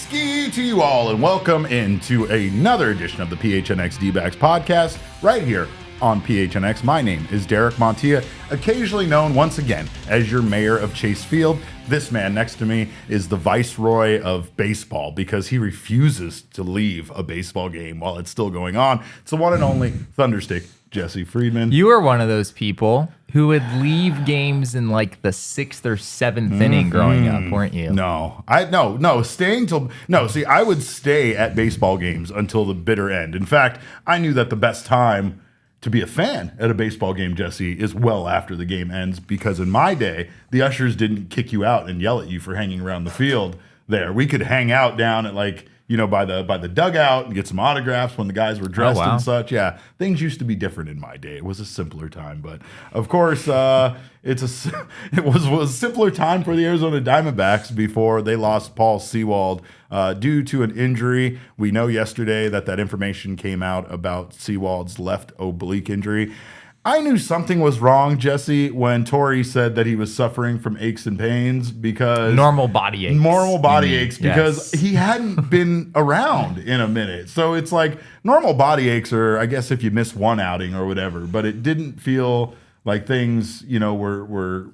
Ski to you all, and welcome into another edition of the PHNX D-Backs podcast right here on PHNX. My name is Derek Montilla, occasionally known once again as your mayor of Chase Field. This man next to me is the viceroy of baseball because he refuses to leave a baseball game while it's still going on. It's the one and only Thunderstick, Jesse Friedman. You were one of those people who would leave games in like the 6th or 7th inning growing up, weren't you? No, staying till I would stay at baseball games until the bitter end. In fact, I knew that the best time to be a fan at a baseball game, Jesse, is well after the game ends, because in my day, the ushers didn't kick you out and yell at you for hanging around the field there. We could hang out down at by the dugout and get some autographs when the guys were dressed and such. Yeah, things used to be different in my day. It was a simpler time, but of course, it was a simpler time for the Arizona Diamondbacks before they lost Paul Sewald due to an injury. We know yesterday that information came out about Sewald's left oblique injury. I knew something was wrong, Jesse, when Torey said that he was suffering from aches and pains because normal body aches because he hadn't been around in a minute. So it's like normal body aches are, I guess, if you miss one outing or whatever, but it didn't feel like things, were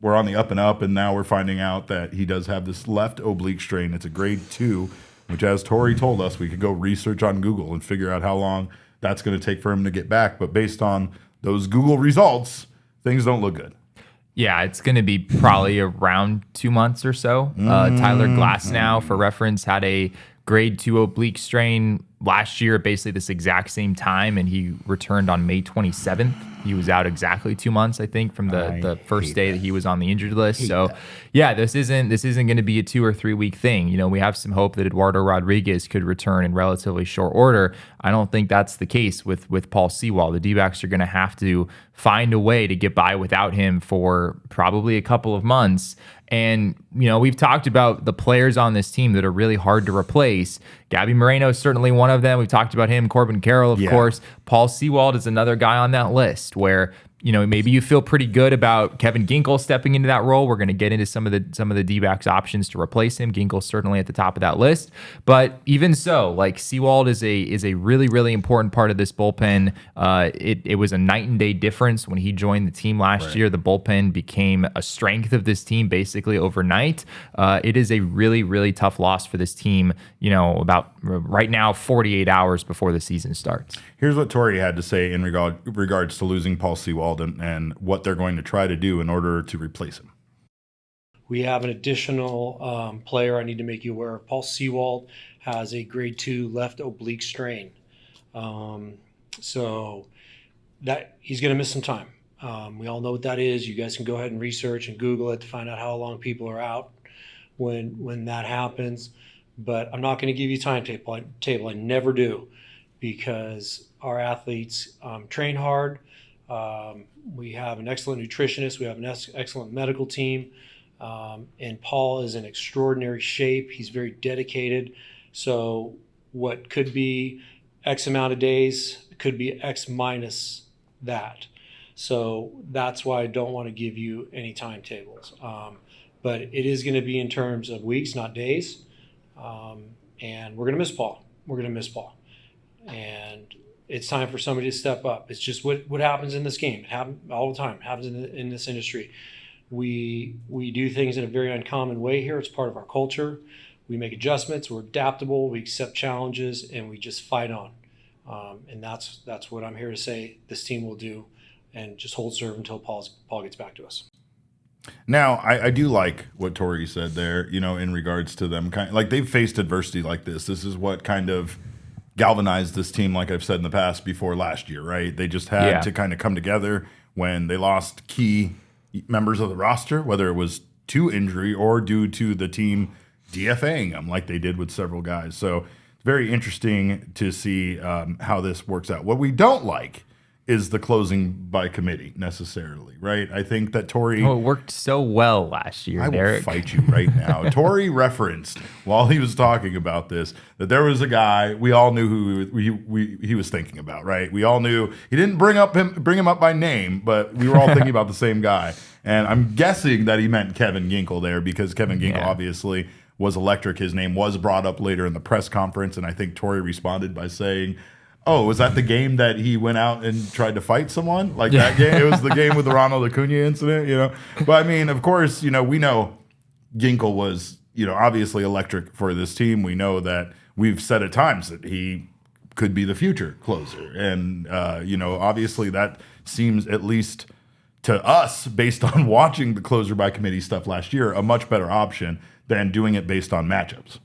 on the up and up. And now we're finding out that he does have this left oblique strain. It's a grade 2, which, as Torey told us, we could go research on Google and figure out how long that's going to take for him to get back. But based on those Google results, things don't look good. Yeah, it's going to be probably around 2 months or so. Tyler Glasnow, for reference, had a grade 2 oblique strain last year at basically this exact same time, and he returned on May 27th. He was out exactly 2 months, I think, from the first day that he was on the injured list. So, yeah, this isn't going to be a 2 or 3 week thing. We have some hope that Eduardo Rodriguez could return in relatively short order. I don't think that's the case with Paul Sewald. The D-backs are going to have to find a way to get by without him for probably a couple of months. And, we've talked about the players on this team that are really hard to replace. Gabby Moreno is certainly one of them. We've talked about him. Corbin Carroll, of course. Paul Sewald is another guy on that list where, maybe you feel pretty good about Kevin Ginkel stepping into that role. We're going to get into some of the D-backs options to replace him. Ginkel's certainly at the top of that list. But even so, Sewald is a really, really important part of this bullpen. It was a night and day difference when he joined the team last year. The bullpen became a strength of this team basically overnight. It is a really, really tough loss for this team, about right now 48 hours before the season starts. Here's what Torey had to say in regards to losing Paul Sewald and what they're going to try to do in order to replace him. We have an additional player I need to make you aware of. Paul Sewald has a grade 2 left oblique strain. So that he's going to miss some time. We all know what that is. You guys can go ahead and research and Google it to find out how long people are out when that happens. But I'm not going to give you a timetable. I never do, because our athletes train hard. We have an excellent nutritionist. We have an excellent medical team. And Paul is in extraordinary shape. He's very dedicated. So what could be X amount of days could be X minus that. So that's why I don't want to give you any timetables. But it is going to be in terms of weeks, not days. And we're going to miss Paul. And it's time for somebody to step up. It's just what happens in this game. It happens all the time. It happens in this industry. We do things in a very uncommon way here. It's part of our culture. We make adjustments. We're adaptable. We accept challenges, and we just fight on. And that's what I'm here to say this team will do, and just hold serve until Paul gets back to us. Now, I do like what Torey said there, in regards to them. They've faced adversity like this. This is what kind of galvanized this team, like I've said in the past before last year, right? They just had to kind of come together when they lost key members of the roster, whether it was to injury or due to the team DFAing them like they did with several guys. So it's very interesting to see how this works out. What we don't like is the closing by committee necessarily, right? I think that Torey... Oh, it worked so well last year, Derek. I will fight you right now. Torey referenced, while he was talking about this, that there was a guy we all knew who he was thinking about, right? We all knew. He didn't bring him up by name, but we were all thinking about the same guy. And I'm guessing that he meant Kevin Ginkel there, because Kevin Ginkel obviously was electric. His name was brought up later in the press conference, and I think Torey responded by saying, "Oh, was that the game that he went out and tried to fight someone? Like that game? It was the game with the Randal Acuna incident, you know?" But I mean, of course, you know, we know Ginkel was, you know, obviously electric for this team. We know that we've said at times that he could be the future closer. And, you know, obviously that seems, at least to us, based on watching the closer by committee stuff last year, a much better option than doing it based on matchups.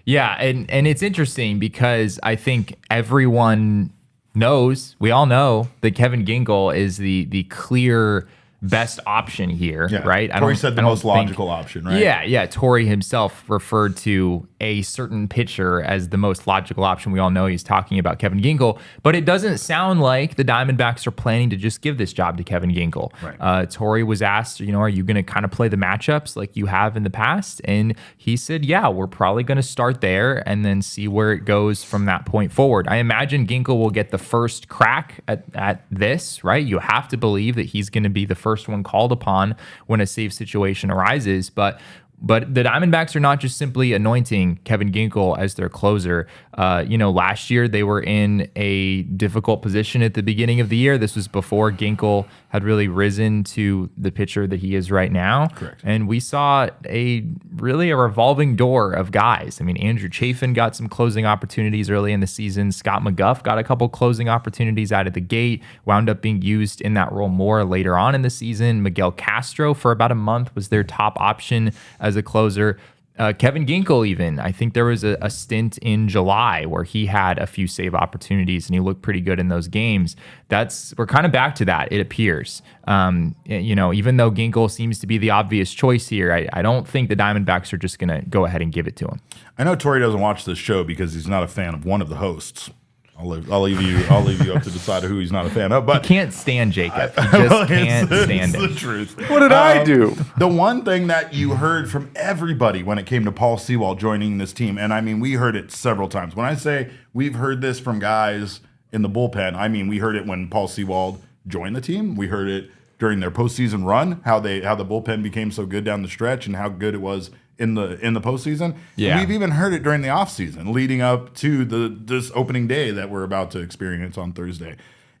Yeah, and it's interesting because I think everyone knows, we all know, that Kevin Ginkel is the clear best option here, right? Torey said the most logical option, right? Yeah. Torey himself referred to a certain pitcher as the most logical option. We all know he's talking about Kevin Ginkel, but it doesn't sound like the Diamondbacks are planning to just give this job to Kevin Ginkel. Right. Torey was asked, you know, are you going to kind of play the matchups like you have in the past? And he said, yeah, we're probably going to start there and then see where it goes from that point forward. I imagine Ginkel will get the first crack at this, right? You have to believe that he's going to be the first one called upon when a safe situation arises. But the Diamondbacks are not just simply anointing Kevin Ginkel as their closer. You know, last year they were in a difficult position at the beginning of the year. This was before Ginkel had really risen to the pitcher that he is right now. Correct. And we saw a revolving door of guys. I mean, Andrew Chafin got some closing opportunities early in the season. Scott McGough got a couple closing opportunities out of the gate, wound up being used in that role more later on in the season. Miguel Castro, for about a month, was their top option as a closer. Kevin Ginkel, even, I think there was a stint in July where he had a few save opportunities and he looked pretty good in those games. We're kind of back to that, it appears. You know, even though Ginkel seems to be the obvious choice here, I don't think the Diamondbacks are just going to go ahead and give it to him. I know Torey doesn't watch this show because he's not a fan of one of the hosts. I'll leave you up to decide who he's not a fan of. But he can't stand Jacob. He just can't stand it's it. The truth. What did I do? The one thing that you heard from everybody when it came to Paul Sewald joining this team, and I mean, we heard it several times. When I say we've heard this from guys in the bullpen, I mean, we heard it when Paul Sewald joined the team. We heard it during their postseason run, how the bullpen became so good down the stretch and how good it was in the postseason. Yeah. We've even heard it during the offseason leading up to this opening day that we're about to experience on Thursday.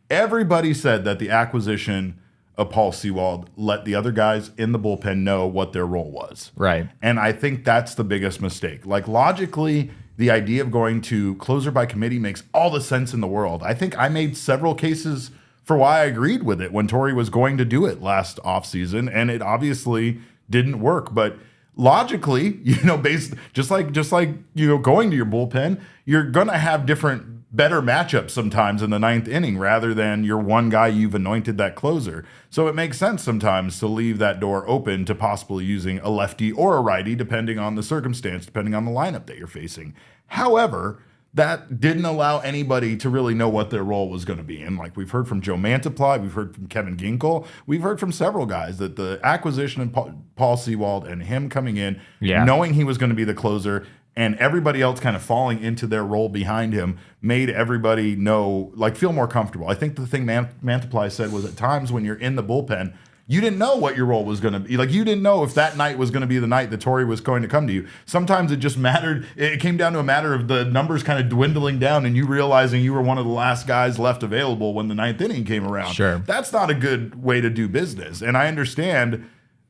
Everybody said that the acquisition of Paul Sewald let the other guys in the bullpen know what their role was. Right. And I think that's the biggest mistake. Like, logically, the idea of going to closer by committee makes all the sense in the world. I think I made several cases for why I agreed with it when Torey was going to do it last offseason, and it obviously didn't work. But logically, you know, just like you know, going to your bullpen, you're gonna have better matchups sometimes in the ninth inning rather than your one guy you've anointed that closer. So it makes sense sometimes to leave that door open to possibly using a lefty or a righty, depending on the circumstance, depending on the lineup that you're facing. However, that didn't allow anybody to really know what their role was going to be. And like we've heard from Joe Mantiply, we've heard from Kevin Ginkel, we've heard from several guys that the acquisition of Paul Sewald and him coming in, knowing he was going to be the closer, and everybody else kind of falling into their role behind him, made everybody feel more comfortable. I think the thing Mantiply said was, at times when you're in the bullpen, you didn't know what your role was going to be. Like, you didn't know if that night was going to be the night that Torey was going to come to you. Sometimes it just mattered. It came down to a matter of the numbers kind of dwindling down and you realizing you were one of the last guys left available when the ninth inning came around. Sure. That's not a good way to do business. And I understand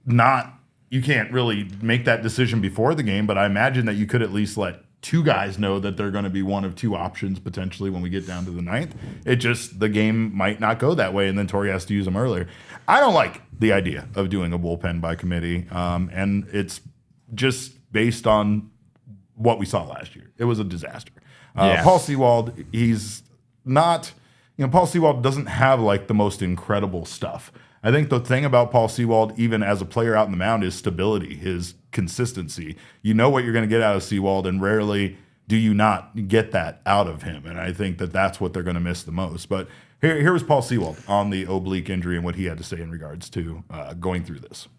you can't really make that decision before the game, but I imagine that you could at least let two guys know that they're going to be one of two options potentially when we get down to the ninth. The game might not go that way, and then Torey has to use them earlier. I don't like the idea of doing a bullpen by committee, and it's just based on what we saw last year. It was a disaster. Paul Sewald, he's not, Paul Sewald doesn't have like the most incredible stuff. I think the thing about Paul Sewald, even as a player out in the mound, is stability, his consistency. You know what you're going to get out of Sewald, and rarely do you not get that out of him. And I think that that's what they're going to miss the most. But here was Paul Sewald on the oblique injury and what he had to say in regards to going through this.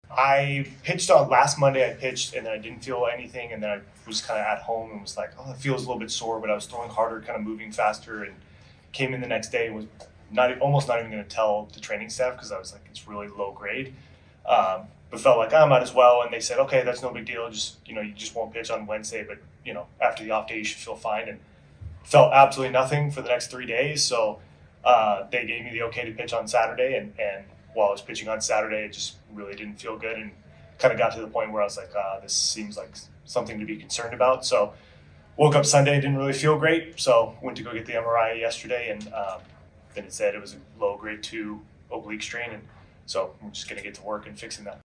I pitched on last Monday. I pitched, and then I didn't feel anything. And then I was kind of at home and was like, oh, it feels a little bit sore, but I was throwing harder, kind of moving faster, and came in the next day and was almost not even going to tell the training staff because I was like, it's really low grade. But felt like I might as well. And they said, okay, that's no big deal. Just, you just won't pitch on Wednesday, but, after the off day, you should feel fine. And felt absolutely nothing for the next 3 days. So they gave me the okay to pitch on Saturday. And while I was pitching on Saturday, it just really didn't feel good and kind of got to the point where I was like, this seems like something to be concerned about. So woke up Sunday, didn't really feel great. So went to go get the MRI yesterday, and then it said it was a low grade 2 oblique strain. And so I'm just going to get to work and fixing that.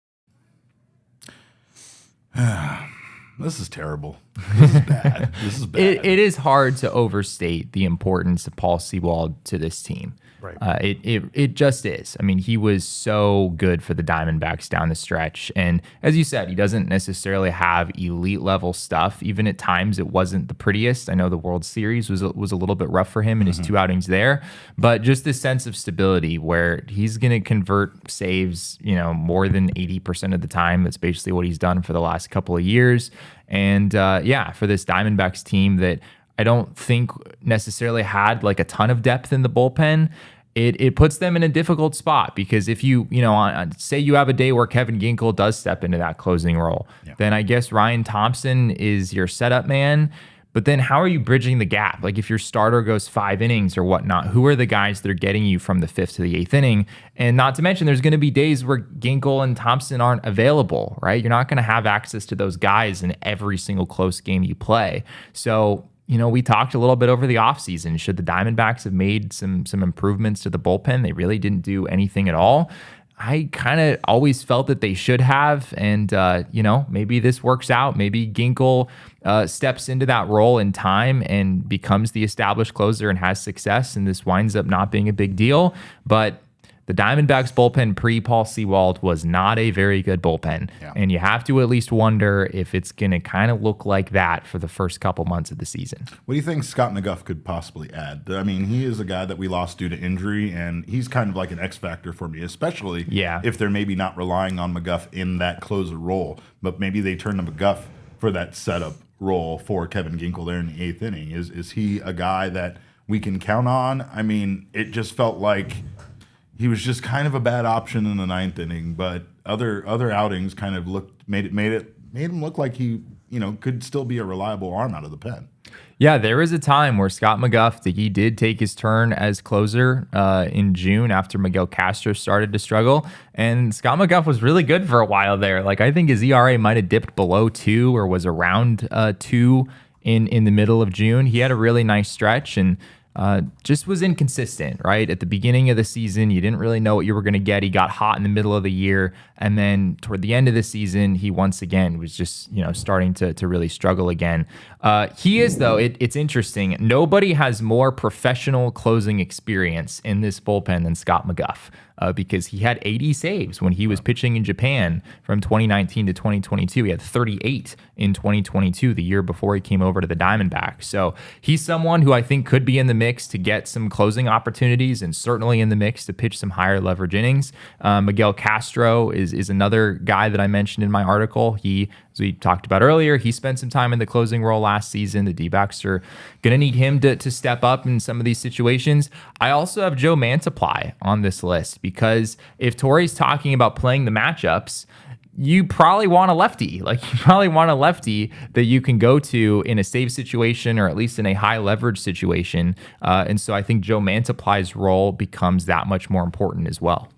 This is terrible. This is bad. This is bad. It is hard to overstate the importance of Paul Sewald to this team. Right. It just is. I mean, he was so good for the Diamondbacks down the stretch. And as you said, he doesn't necessarily have elite level stuff. Even at times, it wasn't the prettiest. I know the World Series was a little bit rough for him in his 2 outings there. But just this sense of stability where he's going to convert saves, more than 80% of the time. That's basically what he's done for the last couple of years. And for this Diamondbacks team that I don't think necessarily had like a ton of depth in the bullpen, it puts them in a difficult spot because if you say you have a day where Kevin Ginkel does step into that closing role, then I guess Ryan Thompson is your setup man. But then how are you bridging the gap? Like if your starter goes 5 innings or whatnot, who are the guys that are getting you from the 5th to the 8th inning? And not to mention, there's going to be days where Ginkel and Thompson aren't available, right? You're not going to have access to those guys in every single close game you play. So, we talked a little bit over the offseason. Should the Diamondbacks have made some improvements to the bullpen? They really didn't do anything at all. I kind of always felt that they should have. And, maybe this works out. Maybe Ginkel steps into that role in time and becomes the established closer and has success. And this winds up not being a big deal. But the Diamondbacks bullpen pre-Paul Sewald was not a very good bullpen. Yeah. And you have to at least wonder if it's going to kind of look like that for the first couple months of the season. What do you think Scott McGough could possibly add? I mean, he is a guy that we lost due to injury, and he's kind of like an X factor for me, especially if they're maybe not relying on McGough in that closer role, but maybe they turn to McGough for that setup role for Kevin Ginkel there in the 8th inning. Is he a guy that we can count on? I mean, it just felt like he was just kind of a bad option in the 9th inning, but other outings kind of made him look like he could still be a reliable arm out of the pen. Yeah, there was a time where Scott McGough, he did take his turn as closer in June after Miguel Castro started to struggle, and Scott McGough was really good for a while there. Like I think his ERA might have dipped below 2 or was around 2 in the middle of June. He had a really nice stretch and just was inconsistent, right? At the beginning of the season, you didn't really know what you were going to get. He got hot in the middle of the year. And then toward the end of the season, he once again was just, starting to really struggle again. He is, though, it's interesting. Nobody has more professional closing experience in this bullpen than Scott McGough. Because he had 80 saves when he was pitching in Japan from 2019 to 2022. He had 38 in 2022, the year before he came over to the Diamondbacks. So he's someone who I think could be in the mix to get some closing opportunities and certainly in the mix to pitch some higher leverage innings. Miguel Castro is another guy that I mentioned in my article. As we talked about earlier, he spent some time in the closing role last season. The D-backs are going to need him to step up in some of these situations. I also have Joe Mantiply on this list because if Torey's talking about playing the matchups, you probably want a lefty. Like you probably want a lefty that you can go to in a save situation or at least in a high leverage situation. And so I think Joe Mantiply's role becomes that much more important as well.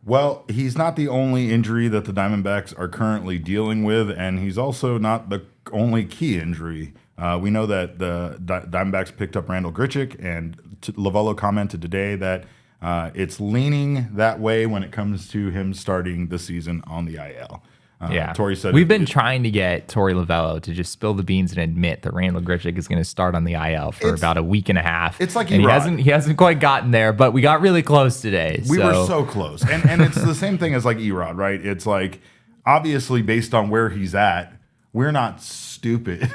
Well, he's not the only injury that the Diamondbacks are currently dealing with, and he's also not the only key injury. We know that the Diamondbacks picked up Randal Grichuk, and Lovullo commented today that it's leaning that way when it comes to him starting the season on the IL. Torey said we've been trying to get Torey Lovullo to just spill the beans and admit that Randal Grichuk is going to start on the IL for about a week and a half. It's like he hasn't quite gotten there, but we got really close today. We were so close, and it's the same thing as like Erod, right? It's like obviously based on where he's at, we're not stupid,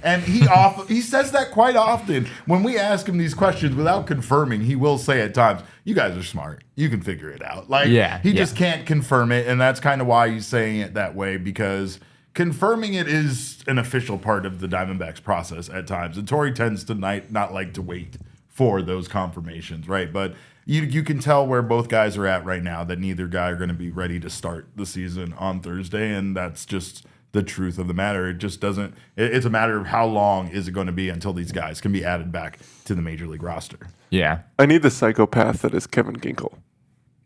and he says that quite often when we ask him these questions without confirming. He will say at times, "You guys are smart. You can figure it out." Like he just can't confirm it, and that's kind of why he's saying it that way, because confirming it is an official part of the Diamondbacks process at times, and Torey tends to not like to wait for those confirmations, right? But you can tell where both guys are at right now, that neither guy are going to be ready to start the season on Thursday, and that's just the truth of the matter. It just doesn't. It's a matter of how long is it going to be until these guys can be added back to the major league roster. Yeah, I need the psychopath that is Kevin Ginkel.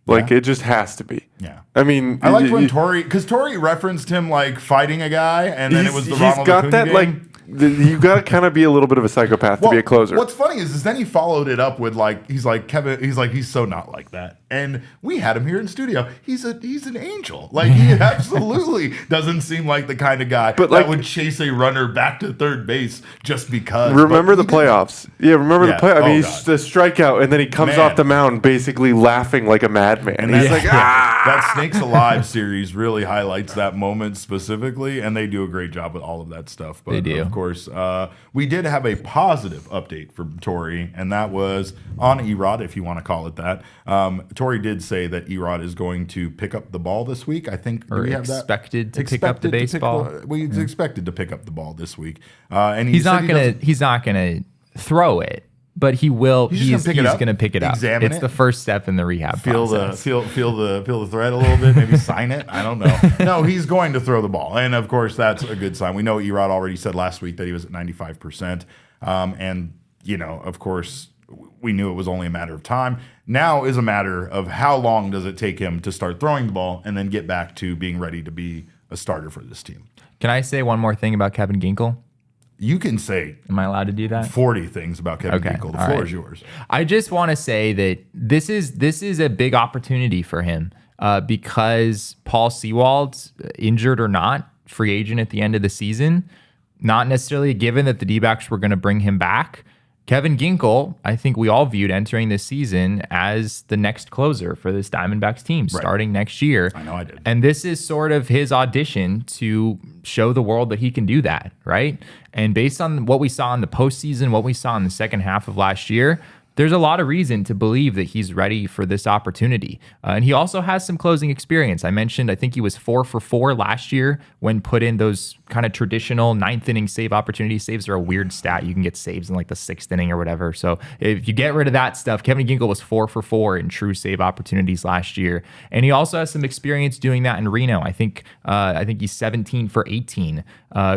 Like it just has to be. Yeah, I mean, I liked when Torey, because Torey referenced him like fighting a guy, and then it was the Ronald Acuna that game. like. You got to kind of be a little bit of a psychopath to be a closer. What's funny is then he followed it up with he's like Kevin. He's like, he's so not like that. And we had him here in studio. He's an angel. Like he absolutely doesn't seem like the kind of guy that would chase a runner back to third base just because. Remember the playoffs? Yeah, remember the playoffs. I mean, he's the strikeout, and then he comes off the mound basically laughing like a madman. And he's like, That Snakes Alive series really highlights that moment specifically, and they do a great job with all of that stuff. But they do. Of course, we did have a positive update from Torey, and that was on Erod, if you want to call it that. Torey did say that Erod is going to pick up the ball this week. I think expected to pick up the baseball. He's expected to pick up the ball this week, and he's not gonna throw it. But he will. He's going to pick it up. Examine it's the first step in the rehab process. Feel the thread a little bit. Maybe sign it. I don't know. No, he's going to throw the ball, and of course that's a good sign. We know Erod already said last week that he was at 95%, and of course we knew it was only a matter of time. Now is a matter of how long does it take him to start throwing the ball and then get back to being ready to be a starter for this team. Can I say one more thing about Kevin Ginkel? You can say. Am I allowed to do that? 40 things about Kevin Ginkel. The floor is yours. I just want to say that this is a big opportunity for him because Paul Sewald, injured or not, free agent at the end of the season, not necessarily a given that the D-backs were going to bring him back. Kevin Ginkel, I think we all viewed entering this season as the next closer for this Diamondbacks team starting next year. I know I did. And this is sort of his audition to show the world that he can do that, right? And based on what we saw in the postseason, what we saw in the second half of last year, there's a lot of reason to believe that he's ready for this opportunity. And he also has some closing experience. I mentioned, I think he was 4 for 4 last year when put in those kind of traditional ninth inning save opportunities. Saves are a weird stat. You can get saves in like the sixth inning or whatever. So if you get rid of that stuff, Kevin Ginkel was 4 for 4 in true save opportunities last year. And he also has some experience doing that in Reno. I think he's 17 for 18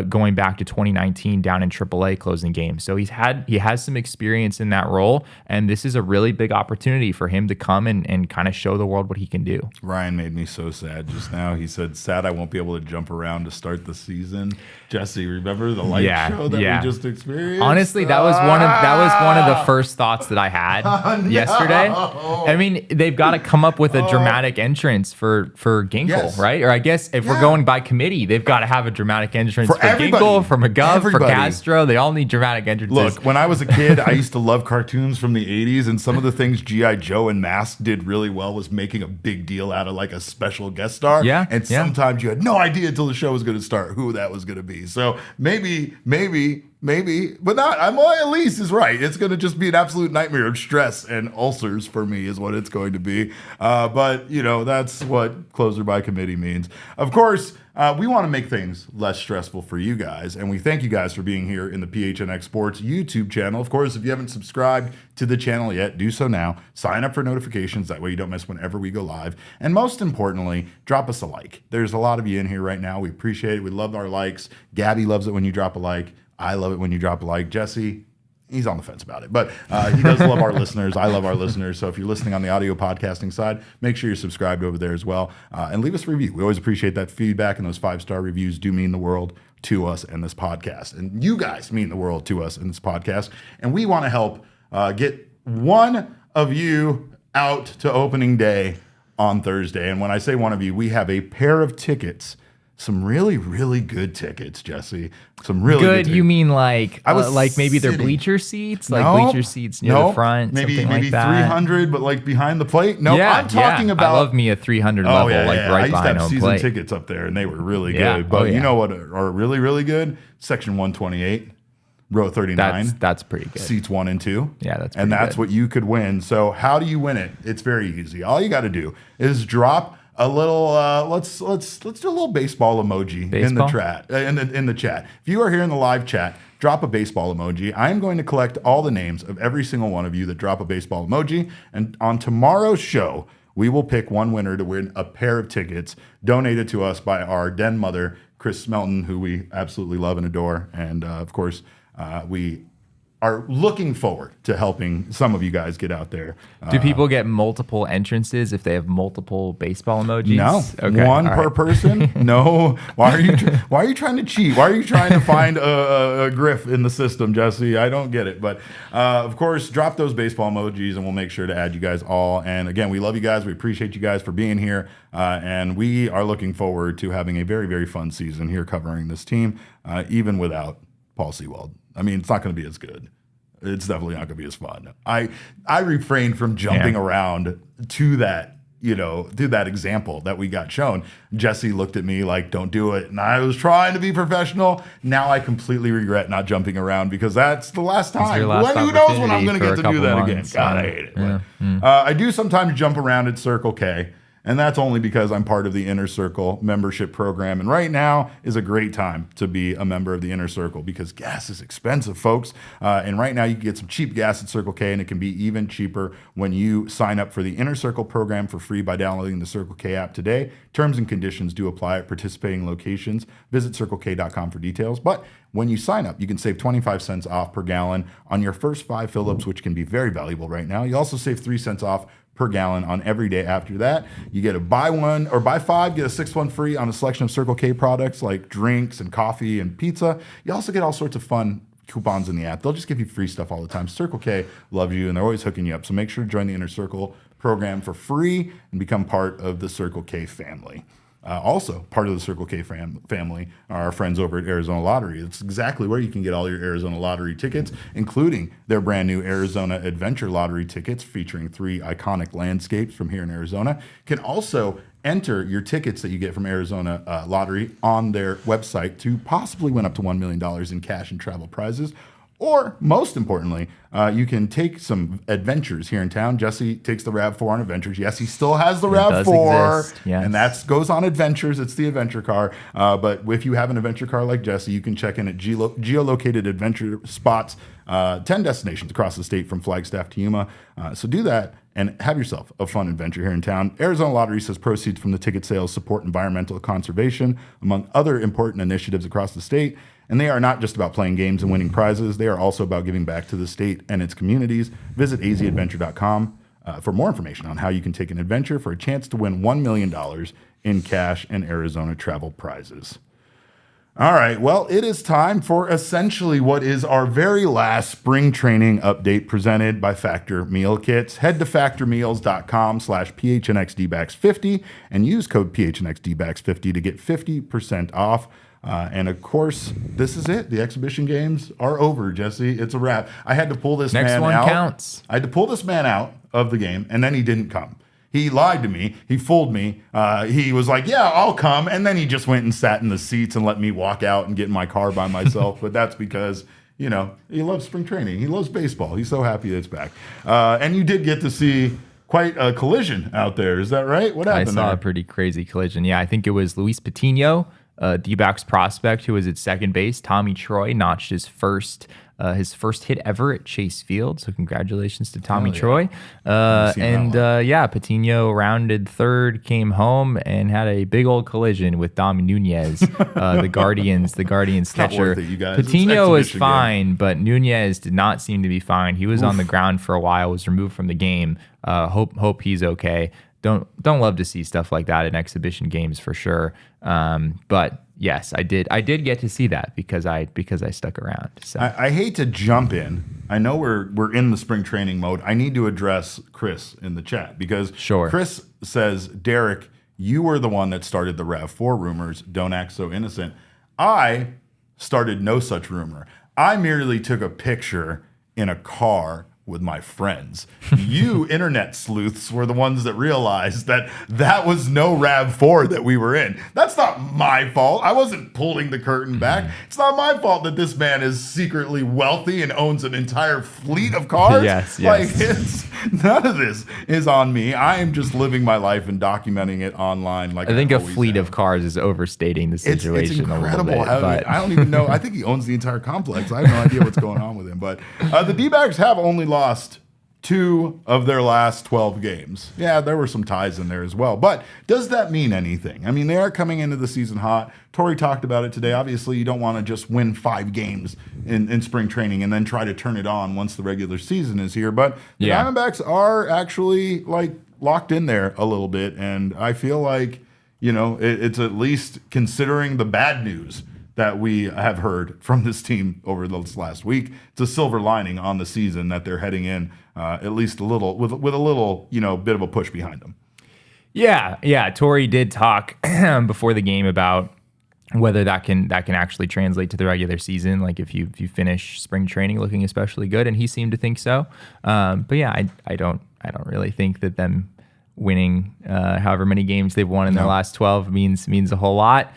going back to 2019 down in AAA closing games. So he has some experience in that role. And this is a really big opportunity for him to come and kind of show the world what he can do. Ryan made me so sad just now. He said, sad I won't be able to jump around to start the season. Jesse, remember the light show that we just experienced? Honestly, that was one of the first thoughts that I had yesterday. I mean, they've got to come up with a dramatic entrance for Ginkel, right? Or I guess if we're going by committee, they've got to have a dramatic entrance for Ginkel, for McGovern, for Castro. They all need dramatic entrances. Look, when I was a kid, I used to love cartoons from the 80s, and some of the things G.I. Joe and Mask did really well was making a big deal out of like a special guest star. And sometimes you had no idea until the show was going to start who that was going to be. So maybe, but not. Elise is right. It's going to just be an absolute nightmare of stress and ulcers for me is what it's going to be. But, that's what closer by committee means. Of course, we want to make things less stressful for you guys, and we thank you guys for being here in the PHNX Sports YouTube channel. Of course, if you haven't subscribed to the channel yet, do so now. Sign up for notifications. That way you don't miss whenever we go live. And most importantly, drop us a like. There's a lot of you in here right now. We appreciate it. We love our likes. Gabby loves it when you drop a like. I love it when you drop a like. Jesse, he's on the fence about it, but he does love our listeners. I love our listeners. So if you're listening on the audio podcasting side, make sure you're subscribed over there as well, and leave us a review. We always appreciate that feedback, and those 5-star reviews do mean the world to us and this podcast. And you guys mean the world to us in this podcast. And we want to help get one of you out to opening day on Thursday. And when I say one of you, we have a pair of tickets some really, really good tickets, Jesse. Some really good. good You mean like like maybe sitting. their bleacher seats, like bleacher seats near the front, maybe something like that. 300, but like behind the plate. No, I'm talking about. I love me a 300 level, like right I used to behind have home season plate. tickets up there, and they were really good. But you know what are really, really good? Section 128, row 39. That's pretty good. Seats 1 and 2. Yeah, that's and that's good. what you could win. So how do you win it? It's very easy. All you got to do is drop a little. Let's do a little baseball emoji in the chat. In the chat. If you are here in the live chat, drop a baseball emoji. I am going to collect all the names of every single one of you that drop a baseball emoji, and on tomorrow's show, we will pick one winner to win a pair of tickets donated to us by our den mother, Chris Smelton, who we absolutely love and adore, and of course, we are looking forward to helping some of you guys get out there. Do people get multiple entrances if they have multiple baseball emojis? No, okay, one per person. No, why are you trying to cheat? Why are you trying to find a griff in the system, Jesse? I don't get it. But of course, drop those baseball emojis, and we'll make sure to add you guys all. And again, we love you guys. We appreciate you guys for being here, and we are looking forward to having a very, very fun season here covering this team, even without Paul Sewald. I mean, it's not going to be as good. It's definitely not going to be as fun. I refrained from jumping around to that, to that example that we got shown. Jesse looked at me like, don't do it. And I was trying to be professional. Now I completely regret not jumping around because that's the last time. Who knows when I'm going to get to do that again? God, I hate it. But, I do sometimes jump around at Circle K. And that's only because I'm part of the Inner Circle membership program. And right now is a great time to be a member of the Inner Circle because gas is expensive, folks. And right now you can get some cheap gas at Circle K, and it can be even cheaper when you sign up for the Inner Circle program for free by downloading the Circle K app today. Terms and conditions do apply at participating locations. Visit CircleK.com for details. But when you sign up, you can save 25 cents off per gallon on your first 5 fill-ups, which can be very valuable right now. You also save 3 cents off per gallon on every day after that. You get a buy 1 or buy 5, get a 6th one free on a selection of Circle K products like drinks and coffee and pizza. You also get all sorts of fun coupons in the app. They'll just give you free stuff all the time. Circle K loves you, and they're always hooking you up. So make sure to join the Inner Circle program for free and become part of the Circle K family. Also, part of the Circle K family are our friends over at Arizona Lottery. It's exactly where you can get all your Arizona Lottery tickets, including their brand new Arizona Adventure Lottery tickets featuring 3 iconic landscapes from here in Arizona. You can also enter your tickets that you get from Arizona Lottery on their website to possibly win up to $1 million in cash and travel prizes. Or, most importantly, you can take some adventures here in town. Jesse takes the RAV4 on adventures. Yes, he still has the RAV4, yes. And that goes on adventures. It's the adventure car. But if you have an adventure car like Jesse, you can check in at geolocated adventure spots, 10 destinations across the state from Flagstaff to Yuma. So do that and have yourself a fun adventure here in town. Arizona Lottery says proceeds from the ticket sales support environmental conservation, among other important initiatives across the state. And they are not just about playing games and winning prizes. They are also about giving back to the state and its communities. Visit azadventure.com for more information on how you can take an adventure for a chance to win $1 million in cash and Arizona travel prizes. All right, well, it is time for essentially what is our very last spring training update presented by Factor Meal Kits. Head to factormeals.com/PHNXDbacks50 and use code PHNXDbacks50 to get 50% off. And of course, this is it. The exhibition games are over, Jesse. It's a wrap. I had to pull this man out. Next one counts. I had to pull this man out of the game, and then he didn't come. He lied to me. He fooled me. He was like, yeah, I'll come. And then he just went and sat in the seats and let me walk out and get in my car by myself. But that's because, he loves spring training. He loves baseball. He's so happy that it's back. And you did get to see quite a collision out there. Is that right? What happened I saw there? a pretty crazy collision. Yeah, I think it was Luis Patino, D-backs prospect who was at second base. Tommy Troy notched his first hit ever at Chase Field. So congratulations to Tommy Troy. Patino rounded third, came home, and had a big old collision with Dom Nunez, the Guardians catcher. Patino was fine, but Nunez did not seem to be fine. He was on the ground for a while, was removed from the game. Hope he's okay. Don't love to see stuff like that in exhibition games for sure. But yes, I did get to see that because I stuck around. So I hate to jump in. I know we're in the spring training mode. I need to address Chris in the chat because Chris says Derek you were the one that started the RAV4 rumors. Don't act so innocent. I started no such rumor. I merely took a picture in a car with my friends. You internet sleuths were the ones that realized that was no RAV4 that we were in. That's not my fault. I wasn't pulling the curtain back. It's not my fault that this man is secretly wealthy and owns an entire fleet of cars. Yes. Like, none of this is on me. I am just living my life and documenting it online. Like I think a fleet of cars is overstating the situation. It's incredible. A little bit, I don't even know. I think he owns the entire complex. I have no idea what's going on with him. But the D-backs have only lost 2 of their last 12 games. Yeah, there were some ties in there as well. But does that mean anything? I mean, they are coming into the season hot. Torey talked about it today. Obviously, you don't want to just win 5 games in spring training and then try to turn it on once the regular season is here. But the Diamondbacks are actually like locked in there a little bit. And I feel like, it's at least considering the bad news that we have heard from this team over this last week. It's a silver lining on the season that they're heading in at least a little with a little, bit of a push behind them. Yeah. Torey did talk before the game about whether that can actually translate to the regular season. Like if you finish spring training looking especially good, and he seemed to think so. But yeah, I don't really think that them winning however many games they've won in their last 12 means a whole lot.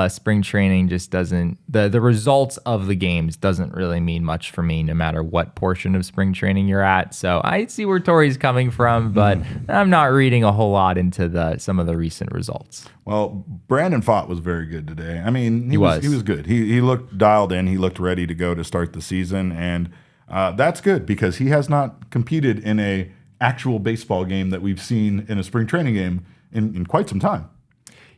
Spring training just doesn't, the results of the games doesn't really mean much for me no matter what portion of spring training you're at. So I see where Torey's coming from, but I'm not reading a whole lot into some of the recent results. Well, Brandon Pfaadt was very good today. I mean, he was good. He looked dialed in. He looked ready to go to start the season, and that's good because he has not competed in a actual baseball game that we've seen in a spring training game in quite some time.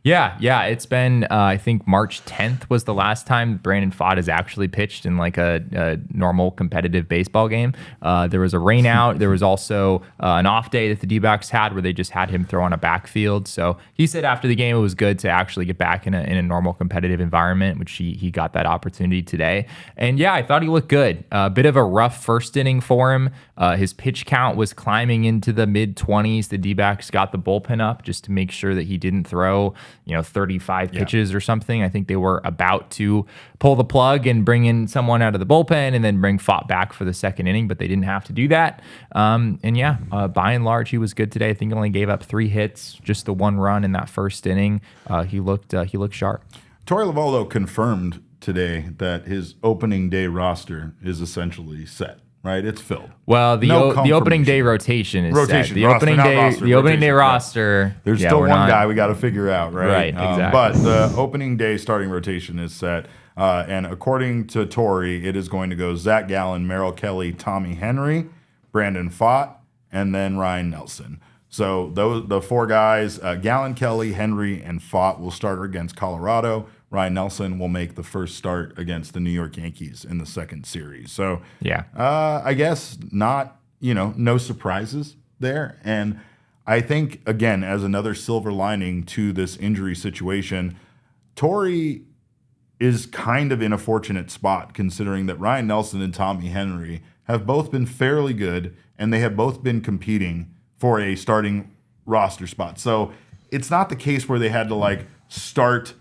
Yeah. It's been, I think March 10th was the last time Brandon Pfaadt has actually pitched in like a normal competitive baseball game. There was a rainout. There was also an off day that the D-backs had where they just had him throw on a backfield. So he said after the game it was good to actually get back in a normal competitive environment, which he got that opportunity today. And yeah, I thought he looked good. A bit of a rough first inning for him. His pitch count was climbing into the mid-20s. The D-backs got the bullpen up just to make sure that he didn't throw 35 pitches or something. I think they were about to pull the plug and bring in someone out of the bullpen and then bring Pfaadt back for the second inning, but they didn't have to do that. By and large, he was good today. I think he only gave up 3 hits, just the 1 run in that first inning. He looked sharp. Torey Lovullo confirmed today that his opening day roster is essentially set. Right, it's filled. Well, the opening day rotation is set. The opening day roster. There's still one guy we got to figure out, right? Right, exactly. But the opening day starting rotation is set, and according to Torey, it is going to go Zach Gallen, Merrill Kelly, Tommy Henry, Brandon Pfaadt, and then Ryan Nelson. So the 4 guys, Gallen, Kelly, Henry, and Pfaadt will start against Colorado. Ryan Nelson will make the first start against the New York Yankees in the second series. So yeah, I guess not, no surprises there. And I think, again, as another silver lining to this injury situation, Torey is kind of in a fortunate spot considering that Ryan Nelson and Tommy Henry have both been fairly good and they have both been competing for a starting roster spot. So it's not the case where they had to start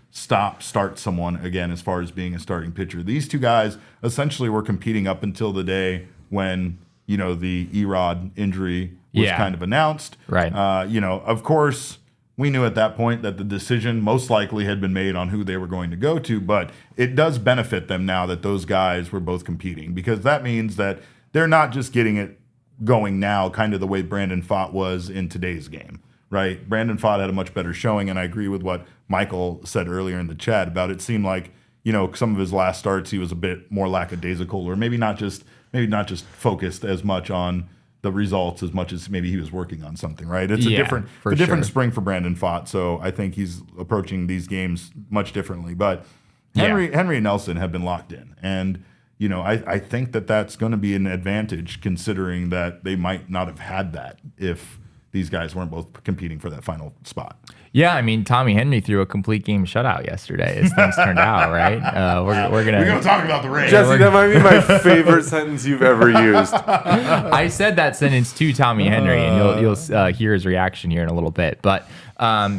someone again as far as being a starting pitcher. These 2 guys essentially were competing up until the day when, the Erod injury was kind of announced. Right. Of course, we knew at that point that the decision most likely had been made on who they were going to go to, but it does benefit them now that those guys were both competing because that means that they're not just getting it going now kind of the way Brandon Pfaadt was in today's game. Right, Brandon Pfaadt had a much better showing, and I agree with what Michael said earlier in the chat about it seemed like some of his last starts he was a bit more lackadaisical, or maybe not just focused as much on the results as much as maybe he was working on something. Right, it's a different spring for Brandon Pfaadt, so I think he's approaching these games much differently. But Henry and Nelson have been locked in, and I think that that's going to be an advantage considering that they might not have had that if these guys weren't both competing for that final spot. Yeah, I mean, Tommy Henry threw a complete game shutout yesterday as things turned out, right? We're gonna talk about the Rays. Jesse, that might be my favorite sentence you've ever used. I said that sentence to Tommy Henry, and you'll hear his reaction here in a little bit. But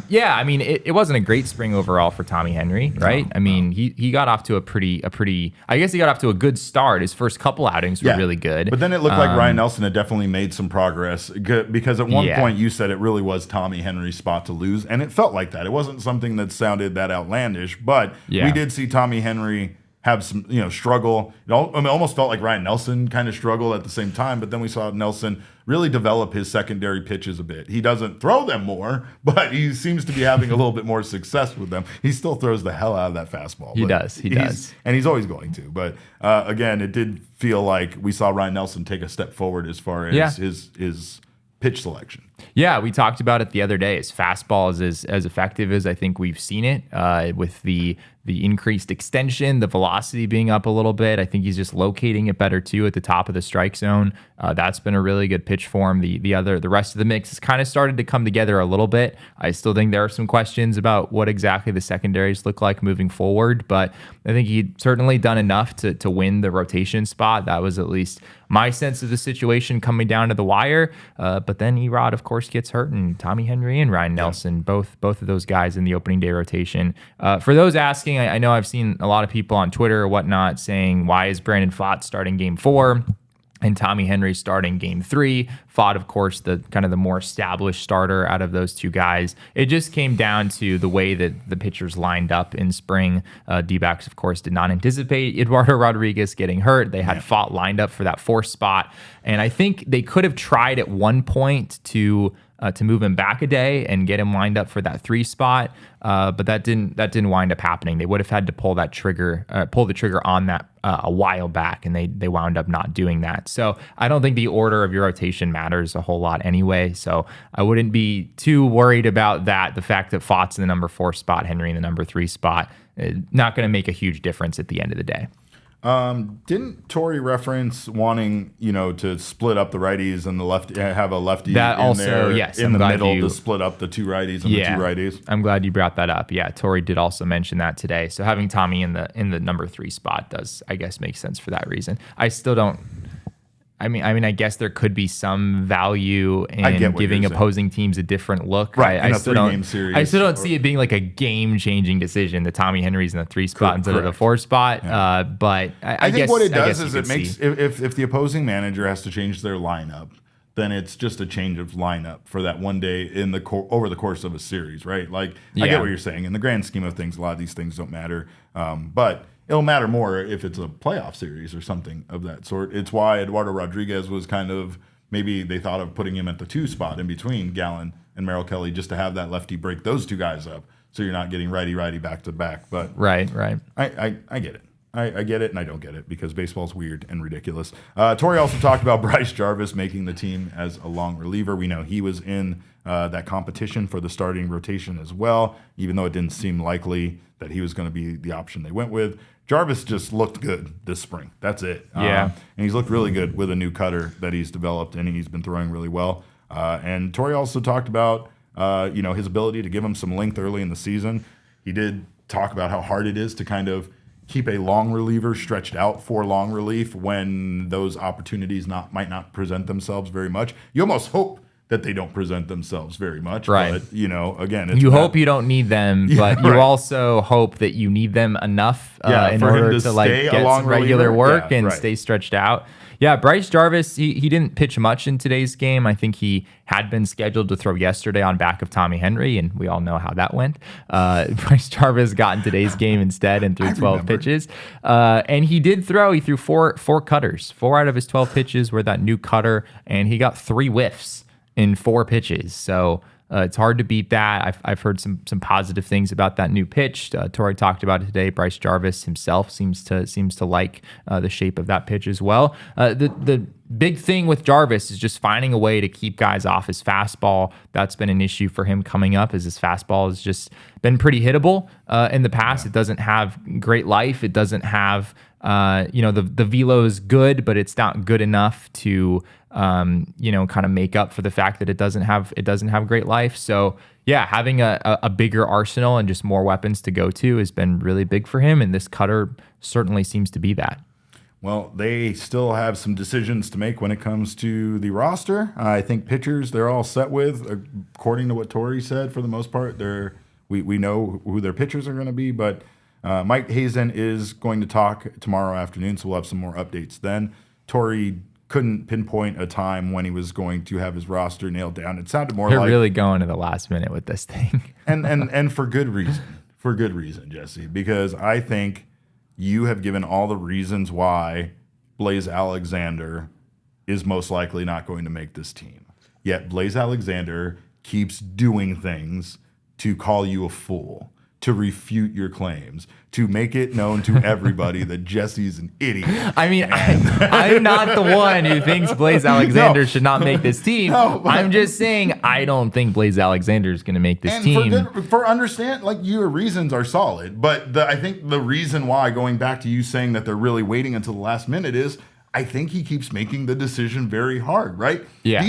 yeah, I mean, it wasn't a great spring overall for Tommy Henry, right? I mean, he got off to a pretty. I guess he got off to a good start. His first couple outings were really good. But then it looked like Ryan Nelson had definitely made some progress because at one point you said it really was Tommy Henry's spot to lose, and it felt like that. It wasn't something that sounded that outlandish, but we did see Tommy Henry have some, struggle. It almost felt like Ryan Nelson kind of struggled at the same time, but then we saw Nelson really develop his secondary pitches a bit. He doesn't throw them more, but he seems to be having a little bit more success with them. He still throws the hell out of that fastball. He does. And he's always going to. But again, it did feel like we saw Ryan Nelson take a step forward as far as his pitch selection. Yeah, we talked about it the other day. His fastball is as effective as I think we've seen it with the increased extension, the velocity being up a little bit. I think he's just locating it better too at the top of the strike zone. That's been a really good pitch for him. The rest of the mix has kind of started to come together a little bit. I still think there are some questions about what exactly the secondaries look like moving forward, but I think he'd certainly done enough to win the rotation spot. That was at least my sense of the situation coming down to the wire. But then Erod, of course, gets hurt, and Tommy Henry and Ryan Nelson, both of those guys in the opening day rotation. For those asking, I know I've seen a lot of people on Twitter or whatnot saying, why is Brandon Pfaadt starting game 4 and Tommy Henry starting game 3? Pfaadt, of course, the kind of the more established starter out of those two guys. It just came down to the way that the pitchers lined up in spring. D-backs, of course, did not anticipate Eduardo Rodriguez getting hurt. They had Pfaadt lined up for that 4th spot, and I think they could have tried at one point to move him back a day and get him lined up for that 3 spot, but that didn't wind up happening. They would have had to pull the trigger on that a while back, and they wound up not doing that. So I don't think the order of your rotation matters a whole lot anyway. So I wouldn't be too worried about that. The fact that Pfaadt's in the number 4 spot, Henry in the number 3 spot, not going to make a huge difference at the end of the day. Didn't Torey reference wanting, to split up the righties and the lefty, have a lefty that in also, there yes, in the middle to split up the 2 righties and the 2 righties? I'm glad you brought that up. Yeah, Torey did also mention that today. So having Tommy in the number 3 spot does, I guess, make sense for that reason. I still don't. I mean, I guess there could be some value in giving opposing teams a different look. Right, I still don't. Series, I still don't see it being like a game-changing decision that Tommy Henry's in the 3 spot instead of the 4 spot. Yeah. But I think guess what it does is it makes if the opposing manager has to change their lineup, then it's just a change of lineup for that one day over the course of a series, right? Like I get what you're saying. In the grand scheme of things, a lot of these things don't matter, but it'll matter more if it's a playoff series or something of that sort. It's why Eduardo Rodriguez was kind of, maybe they thought of putting him at the 2 spot in between Gallen and Merrill Kelly, just to have that lefty break those 2 guys up, so you're not getting righty back to back. But right. I get it. I get it, and I don't get it, because baseball's weird and ridiculous. Torey also talked about Bryce Jarvis making the team as a long reliever. We know he was in that competition for the starting rotation as well, even though it didn't seem likely that he was going to be the option they went with. Jarvis just looked good this spring. That's it. Yeah. And he's looked really good with a new cutter that he's developed, and he's been throwing really well. And Torey also talked about his ability to give him some length early in the season. He did talk about how hard it is to kind of keep a long reliever stretched out for long relief when those opportunities might not present themselves very much. You almost hope that they don't present themselves very much. Right. But, again, you hope you don't need them, but you also hope that you need them enough in order to get some regular work and stay stretched out. Yeah, Bryce Jarvis, he didn't pitch much in today's game. I think he had been scheduled to throw yesterday on back of Tommy Henry, and we all know how that went. Bryce Jarvis got in today's game instead and threw 12 pitches. And he did throw. He threw four cutters. 4 out of his 12 pitches were that new cutter, and he got 3 whiffs in 4 pitches. So it's hard to beat that. I've heard some positive things about that new pitch. Torey talked about it today. Bryce Jarvis himself seems to like the shape of that pitch as well. The big thing with Jarvis is just finding a way to keep guys off his fastball. That's been an issue for him coming up, as his fastball has just been pretty hittable in the past. It doesn't have great life. It doesn't have the velo is good, but it's not good enough to kind of make up for the fact that it doesn't have great life. So yeah, having a bigger arsenal and just more weapons to go to has been really big for him, and this cutter certainly seems to be that. Well, they still have some decisions to make when it comes to the roster. I think pitchers they're all set with, according to what Torey said. For the most part, we know who their pitchers are going to be, but Mike Hazen is going to talk tomorrow afternoon, so we'll have some more updates then. Torey couldn't pinpoint a time when he was going to have his roster nailed down. It sounded more They're like really going to the last minute with this thing, and for good reason. For good reason, Jesse, because I think you have given all the reasons why Blaze Alexander is most likely not going to make this team. Yet Blaze Alexander keeps doing things to call you a fool, to refute your claims, to make it known to everybody that Jesse's an idiot. I mean, I'm not the one who thinks Blaze Alexander should not make this team. No, I'm just saying I don't think Blaze Alexander is going to make this team. For understand, like your reasons are solid, but I think the reason why, going back to you saying that they're really waiting until the last minute is, I think he keeps making the decision very hard, right? Yeah.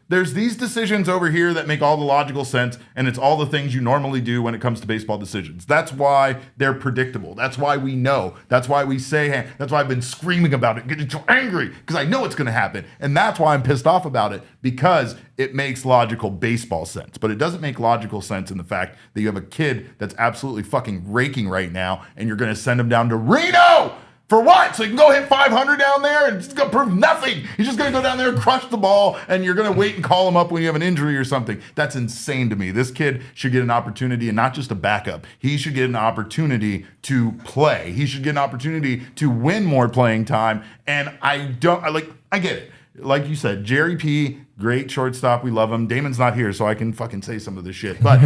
There's these decisions over here that make all the logical sense, and it's all the things you normally do when it comes to baseball decisions. That's why they're predictable. That's why we know. That's why we say, hey, that's why I've been screaming about it, getting so angry, because I know it's going to happen. And that's why I'm pissed off about it, because it makes logical baseball sense. But it doesn't make logical sense in the fact that you have a kid that's absolutely fucking raking right now, and you're going to send him down to Reno. For what? So you can go hit 500 down there and it's going to prove nothing. He's just going to go down there and crush the ball, and you're going to wait and call him up when you have an injury or something. That's insane to me. This kid should get an opportunity, and not just a backup. He should get an opportunity to play. He should get an opportunity to win more playing time. And I get it. Like you said, Jerry P., great shortstop. We love him. Damon's not here, so I can fucking say some of this shit. But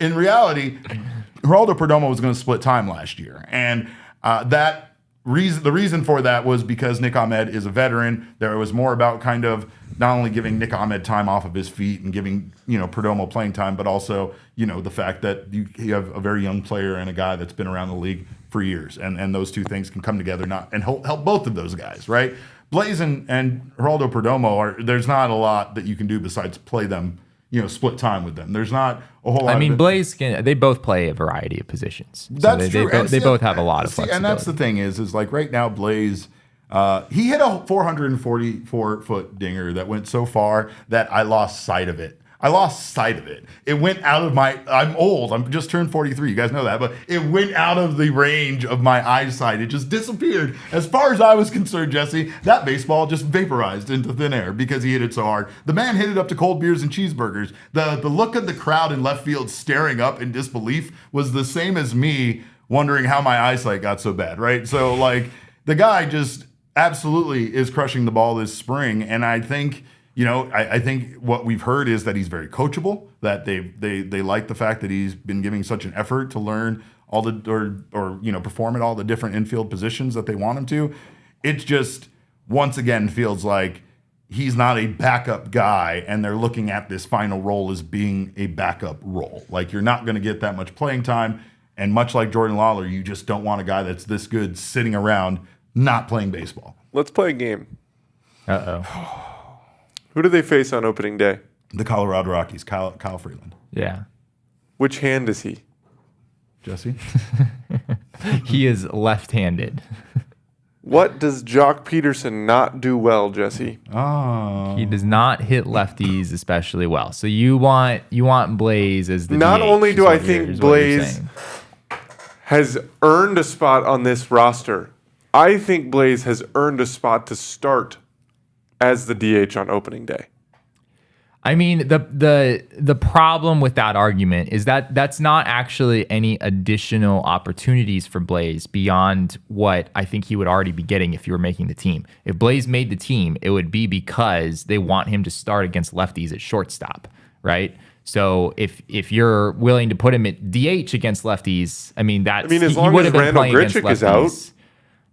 in reality, Geraldo Perdomo was going to split time last year. And the reason for that was because Nick Ahmed is a veteran. There was more about kind of not only giving Nick Ahmed time off of his feet and giving Perdomo playing time, but also the fact that you have a very young player and a guy that's been around the league for years, and those two things can come together and help both of those guys, right? Blaze and Geraldo Perdomo there's not a lot that you can do besides play them. Split time with them. There's not a whole lot. I mean, Blaze they both play a variety of positions. That's true. They both have a lot of flexibility. And that's the thing is like right now, Blaze, he hit a 444-foot dinger that went so far that I lost sight of it. It went out of I'm old. I'm just turned 43. You guys know that. But it went out of the range of my eyesight. It just disappeared. As far as I was concerned, Jesse, that baseball just vaporized into thin air because he hit it so hard. The man hit it up to cold beers and cheeseburgers. The look of the crowd in left field staring up in disbelief was the same as me wondering how my eyesight got so bad, right? So, the guy just absolutely is crushing the ball this spring. And I think... I think what we've heard is that he's very coachable, that they like the fact that he's been giving such an effort to learn all perform at all the different infield positions that they want him to. It just, once again, feels like he's not a backup guy, and they're looking at this final role as being a backup role. Like, you're not going to get that much playing time, and much like Jordan Lawler, you just don't want a guy that's this good sitting around not playing baseball. Let's play a game. Uh-oh. Who do they face on opening day? The Colorado Rockies, Kyle Freeland. Yeah. Which hand is he? Jesse? He is left-handed. What does Jock Peterson not do well, Jesse? Oh. He does not hit lefties especially well. So you want Blaze as the Not DH, only do I think Blaze has earned a spot on this roster, I think Blaze has earned a spot to start as the DH on opening day. I mean, the problem with that argument is that that's not actually any additional opportunities for Blaze beyond what I think he would already be getting if you were making the team. If Blaze made the team, it would be because they want him to start against lefties at shortstop, right? So if you're willing to put him at DH against lefties, as long as Randal Grichuk is out.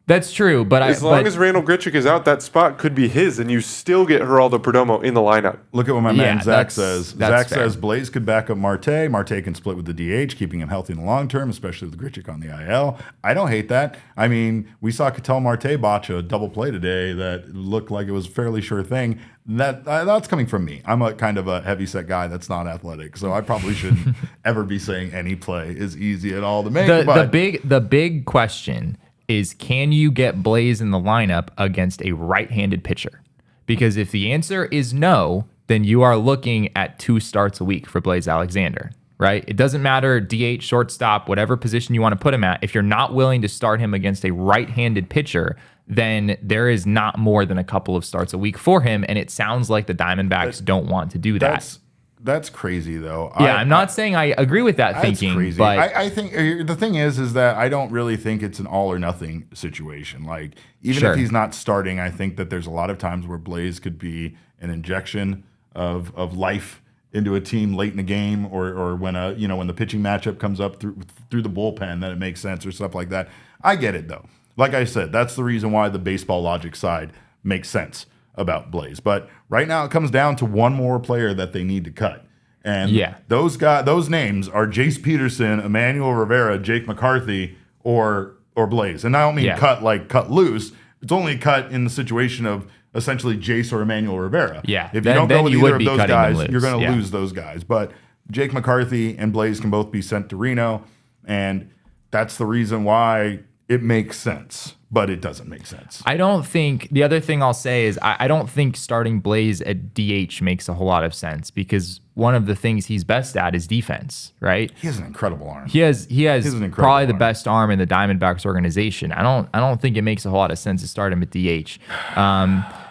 That's true, but as long as Randal Grichuk is out, that spot could be his, and you still get Geraldo Perdomo in the lineup. Look at what my man Zach says. Zach fair. says Blaze could back up Marte. Marte can split with the DH, keeping him healthy in the long term, especially with Grichuk on the IL. I don't hate that. I mean, we saw Ketel Marte botch a double play today that looked like it was a fairly sure thing. That's coming from me. I'm a kind of a heavyset guy that's not athletic, so I probably shouldn't ever be saying any play is easy at all to make. The big question is, can you get Blaze in the lineup against a right-handed pitcher? Because if the answer is no, then you are looking at 2 starts a week for Blaze Alexander, right? It doesn't matter, DH, shortstop, whatever position you want to put him at. If you're not willing to start him against a right-handed pitcher, then there is not more than a couple of starts a week for him, and it sounds like the Diamondbacks don't want to do that. That's crazy, though. Yeah, I'm not saying I agree with that thinking, crazy. but I think the thing is that I don't really think it's an all or nothing situation. Like, even if he's not starting, I think that there's a lot of times where Blaze could be an injection of life into a team late in the game, or when when the pitching matchup comes up through the bullpen, that it makes sense or stuff like that. I get it, though. Like I said, that's the reason why the baseball logic side makes sense about Blaze. But right now it comes down to one more player that they need to cut. And those names are Jace Peterson, Emmanuel Rivera, Jake McCarthy, or Blaze. And I don't mean cut loose. It's only cut in the situation of essentially Jace or Emmanuel Rivera. Yeah. If you don't go with either of those guys, you're going to lose lose those guys. But Jake McCarthy and Blaze can both be sent to Reno, and that's the reason why it makes sense. But it doesn't make sense. I don't think, the other thing I'll say is I don't think starting Blaze at DH makes a whole lot of sense, because one of the things he's best at is defense, right? He has an incredible arm. He has probably the arm. best arm in the Diamondbacks organization. I don't think it makes a whole lot of sense to start him at DH.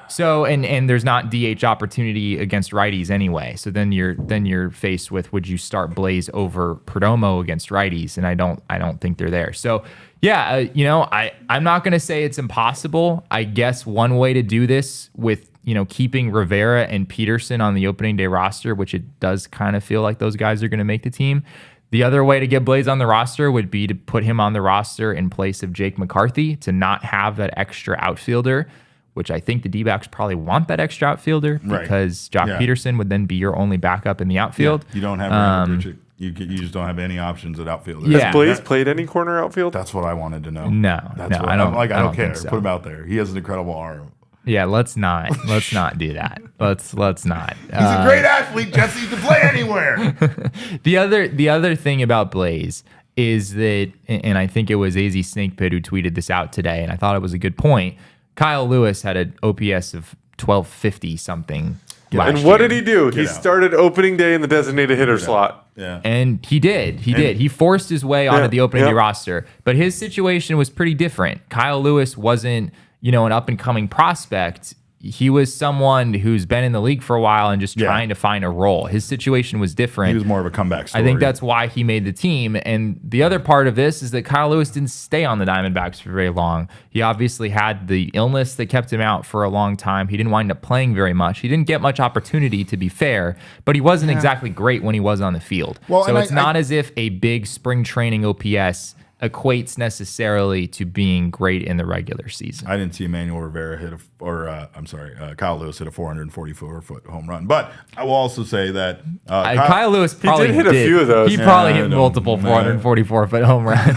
So and there's not DH opportunity against righties anyway. So then you're faced with, would you start Blaze over Perdomo against righties? And I don't think they're there. So yeah, I'm not going to say it's impossible. I guess one way to do this with keeping Rivera and Peterson on the opening day roster, which it does kind of feel like those guys are going to make the team. The other way to get Blaze on the roster would be to put him on the roster in place of Jake McCarthy, to not have that extra outfielder, which I think the D-backs probably want that extra outfielder, because Jock Peterson would then be your only backup in the outfield. Yeah. You don't have you just don't have any options at outfielder. Has Blaze played any corner outfield? That's what I wanted to know. No, I don't care. So. Put him out there. He has an incredible arm. Yeah, let's not do that. Let's not. He's a great athlete, Jesse. He can play anywhere. The other thing about Blaze is that, and I think it was AZ Snake Pit who tweeted this out today, and I thought it was a good point. Kyle Lewis had an OPS of 1250 something. And what did he do? He started opening day in the designated hitter slot. Yeah. And he did. He forced his way onto the opening day roster. But his situation was pretty different. Kyle Lewis wasn't, an up-and-coming prospect. He was someone who's been in the league for a while and just trying to find a role. His situation was different. He was more of a comeback story. I think that's why he made the team. And the other part of this is that Kyle Lewis didn't stay on the Diamondbacks for very long. He obviously had the illness that kept him out for a long time. He didn't wind up playing very much. He didn't get much opportunity, to be fair, but he wasn't exactly great when he was on the field. Well, so it's not as if a big spring training OPS equates necessarily to being great in the regular season. I didn't see Emmanuel Rivera Kyle Lewis hit a 444-foot home run. But I will also say that Kyle Lewis probably did hit a few of those. He probably hit multiple 444-foot home runs.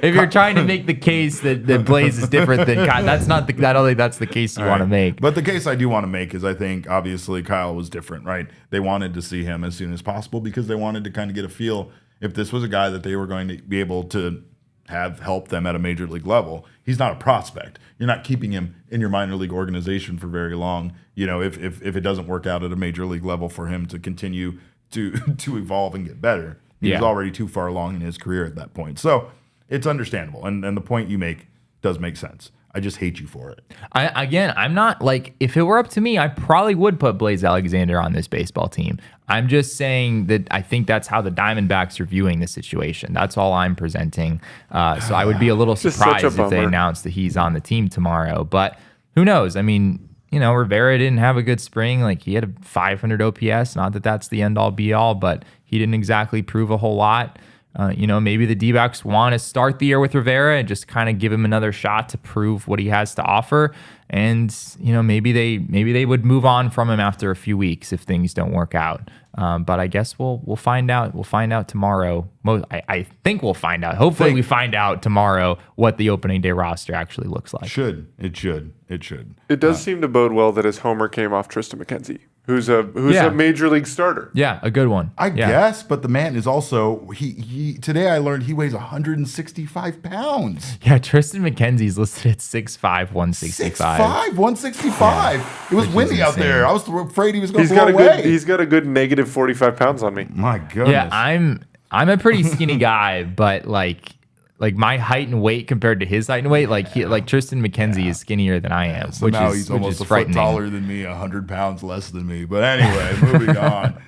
If you're trying to make the case that Blaze is different than Kyle, that's not I don't think that's the case you want to make. But the case I do want to make is, I think obviously Kyle was different, right? They wanted to see him as soon as possible because they wanted to kind of get a feel if this was a guy that they were going to be able to have help them at a major league level. He's not a prospect. You're not keeping him in your minor league organization for very long. If it doesn't work out at a major league level for him to continue to evolve and get better. He's already too far along in his career at that point. So it's understandable. And the point you make does make sense. I just hate you for it. I'm not if it were up to me, I probably would put Blaze Alexander on this baseball team. I'm just saying that I think that's how the Diamondbacks are viewing the situation. That's all I'm presenting. So I would be a little surprised if they announced that he's on the team tomorrow. But who knows? I mean, Rivera didn't have a good spring. He had a 500 OPS. Not that that's the end all be all, but he didn't exactly prove a whole lot. Maybe the D-backs want to start the year with Rivera and just kind of give him another shot to prove what he has to offer. And, maybe they would move on from him after a few weeks if things don't work out. But I guess we'll find out. We'll find out tomorrow. I think we'll find out. Hopefully we find out tomorrow what the opening day roster actually looks like. It should. It does seem to bode well that his homer came off Tristan McKenzie, who's a major league starter. Yeah, a good one. I guess, but the man is also he today I learned he weighs 165 pounds. Yeah, Tristan McKenzie's listed at 6'5", 165. 6'5", 165. Yeah. It was windy out there. I was afraid he was going to blow away. He's got a good negative 45 pounds on me. My goodness. Yeah, I'm a pretty skinny guy, but like my height and weight compared to his height and weight, like Tristan McKenzie is skinnier than I am. So now he's almost a foot taller than me, 100 pounds less than me. But anyway, moving on.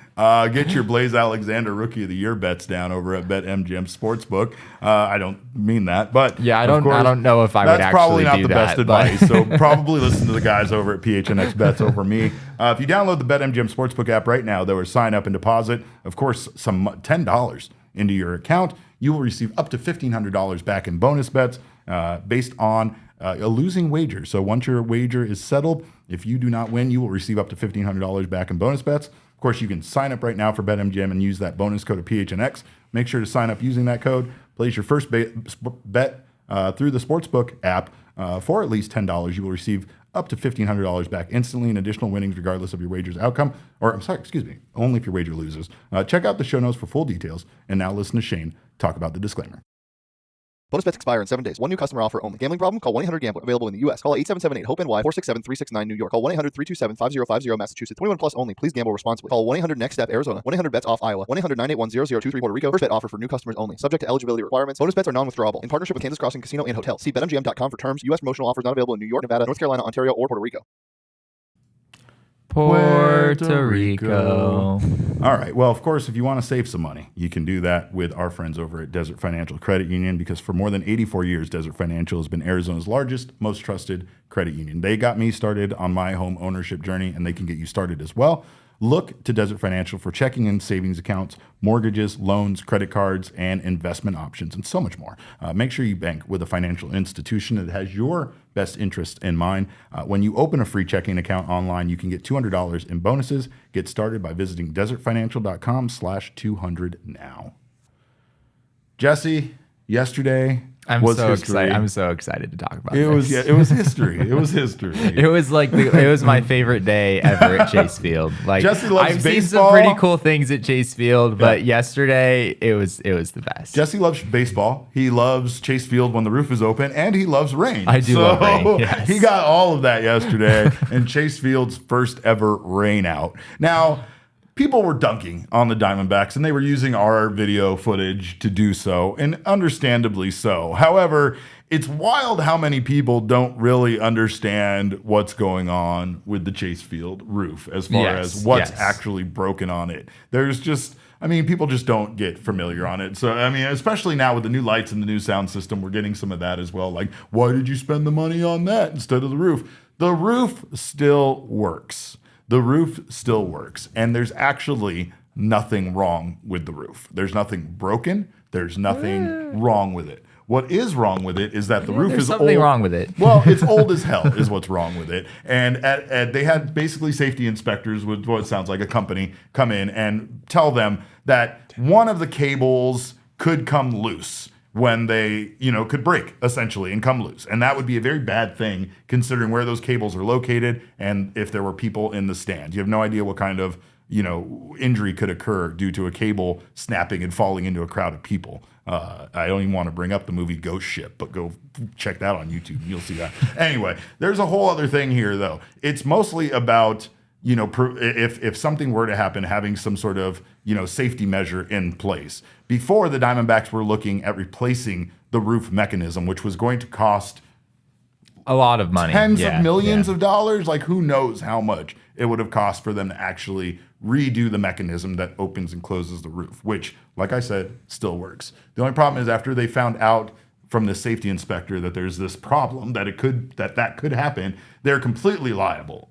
Get your Blaze Alexander Rookie of the Year bets down over at BetMGM Sportsbook. I don't mean that, but yeah, I don't know if I would actually do that. That's probably not the best advice. So probably listen to the guys over at PHNX Bets over me. If you download the BetMGM Sportsbook app right now, there is sign up and deposit, of course, some $10 into your account. You will receive up to $1,500 back in bonus bets based on a losing wager. So once your wager is settled, if you do not win, you will receive up to $1,500 back in bonus bets. Of course, you can sign up right now for BetMGM and use that bonus code of PHNX. Make sure to sign up using that code. Place your first bet through the Sportsbook app for at least $10. You will receive up to $1,500 back instantly in additional winnings regardless of your wager's outcome. Only if your wager loses. Check out the show notes for full details. And now listen to Shane talk about the disclaimer. Bonus bets expire in 7 days. One new customer offer only. Gambling problem? Call 1-800-GAMBLER. Available in the U.S. Call 877-8-HOPE-NY 467-369 New York. Call 1-800-327-5050 Massachusetts. 21 plus only. Please gamble responsibly. Call 1-800-NEXT-STEP Arizona. 1-800-BETS-OFF Iowa. 1-800-981-0023 Puerto Rico. First bet offer for new customers only. Subject to eligibility requirements. Bonus bets are non-withdrawable. In partnership with Kansas Crossing Casino and Hotel. See BetMGM.com for terms. U.S. promotional offers not available in New York, Nevada, North Carolina, Ontario, or Puerto Rico. Puerto Rico. All right. Well, of course, if you want to save some money, you can do that with our friends over at Desert Financial Credit Union, because for more than 84 years, Desert Financial has been Arizona's largest, most trusted credit union. They got me started on my home ownership journey, and they can get you started as well. Look to Desert Financial for checking and savings accounts, mortgages, loans, credit cards, and investment options, and so much more. Make sure you bank with a financial institution that has your best interest in mind. When you open a free checking account online, you can get $200 in bonuses. Get started by visiting desertfinancial.com/200 now. Jesse, yesterday was history. Excited. I'm so excited to talk about it. This. It was history. It was history. It was it was my favorite day ever at Chase Field. Like, Jesse loves I've baseball. seen some pretty cool things at Chase Field, but yesterday it was the best. Jesse loves baseball. He loves Chase Field when the roof is open, and he loves rain. I do love rain. Yes. He got all of that yesterday in Chase Field's first ever rain out. Now, people were dunking on the Diamondbacks, and they were using our video footage to do so, and understandably so. However, it's wild how many people don't really understand what's going on with the Chase Field roof as far as what's actually broken on it. There's just, people just don't get familiar on it. So, especially now with the new lights and the new sound system, we're getting some of that as well. Like, why did you spend the money on that instead of the roof? The roof still works. The roof still works, and there's actually nothing wrong with the roof. There's nothing broken. There's nothing wrong with it. What is wrong with it is that the roof is old. There's something wrong with it. Well, it's old as hell is what's wrong with it. And they had basically safety inspectors with what sounds like a company come in and tell them that one of the cables could come loose when they, could break, essentially, and come loose. And that would be a very bad thing, considering where those cables are located and if there were people in the stands. You have no idea what kind of, injury could occur due to a cable snapping and falling into a crowd of people. I don't even want to bring up the movie Ghost Ship, but go check that on YouTube and you'll see that. Anyway, there's a whole other thing here, though. It's mostly about, if something were to happen, having some sort of, safety measure in place. Before, the Diamondbacks were looking at replacing the roof mechanism, which was going to cost a lot of money. Tens of millions of dollars. Like, who knows how much it would have cost for them to actually redo the mechanism that opens and closes the roof, which, like I said, still works. The only problem is after they found out from the safety inspector that there's this problem, that that could happen, they're completely liable.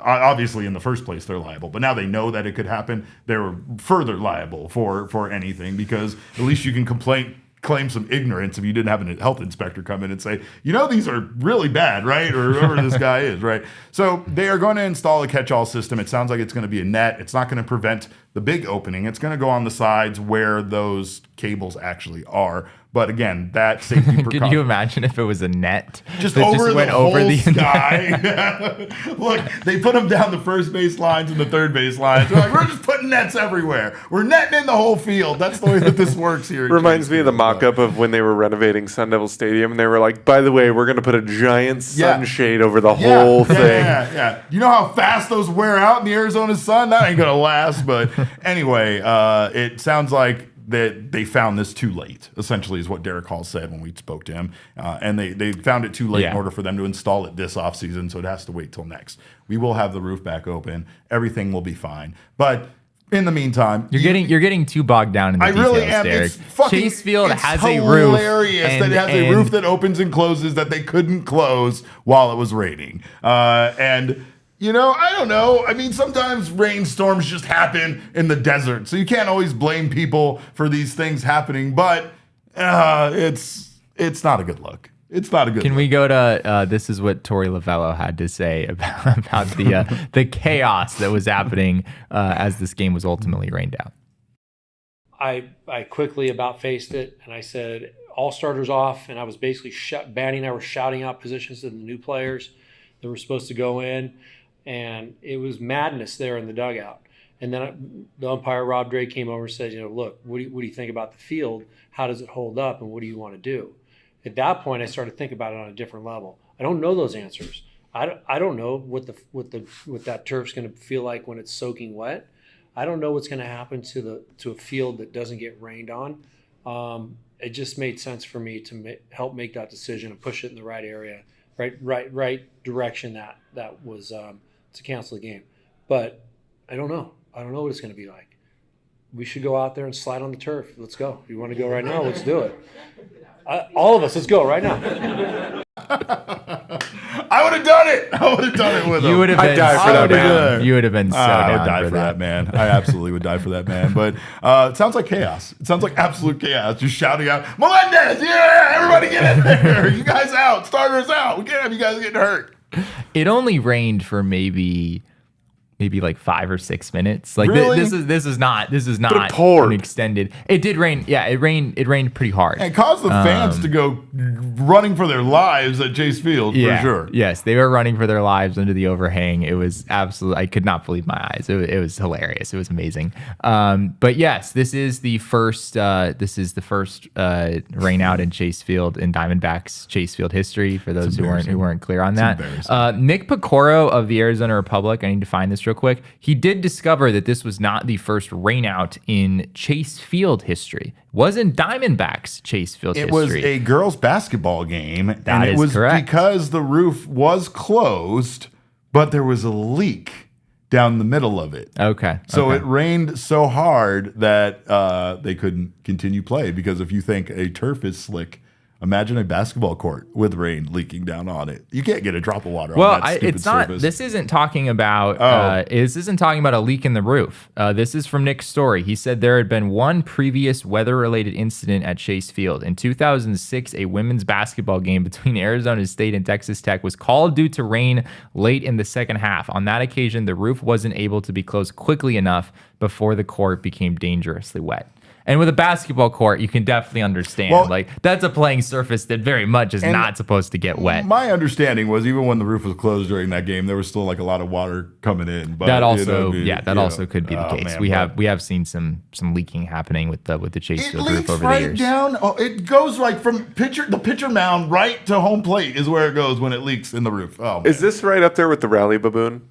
Obviously, in the first place, they're liable, but now they know that it could happen. They're further liable for anything, because at least you can claim some ignorance if you didn't have a health inspector come in and say, these are really bad, right? Or whoever this guy is, right? So they are going to install a catch-all system. It sounds like it's going to be a net. It's not going to prevent the big opening. It's going to go on the sides where those cables actually are. But again, that safety precaution. Could you imagine if it was a net? Just that over went the whole over the sky. Look, they put them down the first base lines and the third base lines. They're like, we're just putting nets everywhere. We're netting in the whole field. That's the way that this works here. Reminds me of the mock-up of when they were renovating Sun Devil Stadium, and they were like, by the way, we're going to put a giant sunshade over the whole thing. Yeah. You know how fast those wear out in the Arizona sun? That ain't going to last. But anyway, it sounds like that they found this too late, essentially, is what Derek Hall said when we spoke to him. And they found it too late in order for them to install it this offseason, so it has to wait till next. We will have the roof back open. Everything will be fine. But in the meantime, you're getting too bogged down in the details, really am. Derek. Chase Field has a roof. Hilarious that it has a roof that opens and closes that they couldn't close while it was raining. I don't know. I mean, sometimes rainstorms just happen in the desert, so you can't always blame people for these things happening. But it's not a good look. It's not a good. Can we go to this is what Torey Lovullo had to say about the chaos that was happening as this game was ultimately rained out. I quickly about-faced it, and I said, all starters off, and I was basically Batty and I were shouting out positions to the new players that were supposed to go in. And it was madness there in the dugout. And then the umpire, Rob Drake, came over and said, look, what do you think about the field? How does it hold up? And what do you want to do? At that point, I started thinking about it on a different level. I don't know those answers. I don't know what that turf's going to feel like when it's soaking wet. I don't know what's going to happen to a field that doesn't get rained on. It just made sense for me to help make that decision and push it in the right area, right direction that was to cancel the game. But I don't know. I don't know what it's going to be like. We should go out there and slide on the turf. Let's go. If you want to go right now, let's do it. All of us, let's go right now. I would have done it. I would have done it with him. You would have been. I'd die for that man. You would have been so I would down die for that man. I absolutely would die for that man. But it sounds like chaos. It sounds like absolute chaos. Just shouting out, Melendez, yeah, everybody get in there. You guys out. Starters out. We can't have you guys getting hurt. It only rained for maybe like 5 or 6 minutes. Like really? This is not poured. an extended. It did rain. Yeah, it rained pretty hard. And caused the fans to go running for their lives at Chase Field for sure. Yes, they were running for their lives under the overhang. It was absolutely. I could not believe my eyes. It was hilarious. It was amazing. But yes, this is the first. Rain out in Chase Field in Diamondbacks Chase Field history. For those who weren't clear on that, Nick Pecoro of the Arizona Republic. I need to find this real quick. He did discover that this was not the first rainout in Chase Field history. It was in Diamondbacks Chase Field history. It was a girls' basketball game, and it was correct. Because the roof was closed, but there was a leak down the middle of it. Okay. So it rained so hard that they couldn't continue play, because if you think a turf is slick, imagine a basketball court with rain leaking down on it. You can't get a drop of water on that stupid surface. This isn't talking about. This isn't talking about a leak in the roof. This is from Nick's story. He said there had been one previous weather-related incident at Chase Field in 2006. A women's basketball game between Arizona State and Texas Tech was called due to rain late in the second half. On that occasion, the roof wasn't able to be closed quickly enough before the court became dangerously wet. And with a basketball court, you can definitely understand. Well, that's a playing surface that very much is not supposed to get wet. My understanding was even when the roof was closed during that game, there was still like a lot of water coming in. But that also, also could be the case. Man, we have seen some leaking happening with the Chase Field roof over right the years. Down. Oh, it goes like from the pitcher mound right to home plate is where it goes when it leaks in the roof. Oh, man. Is this right up there with the rally baboon?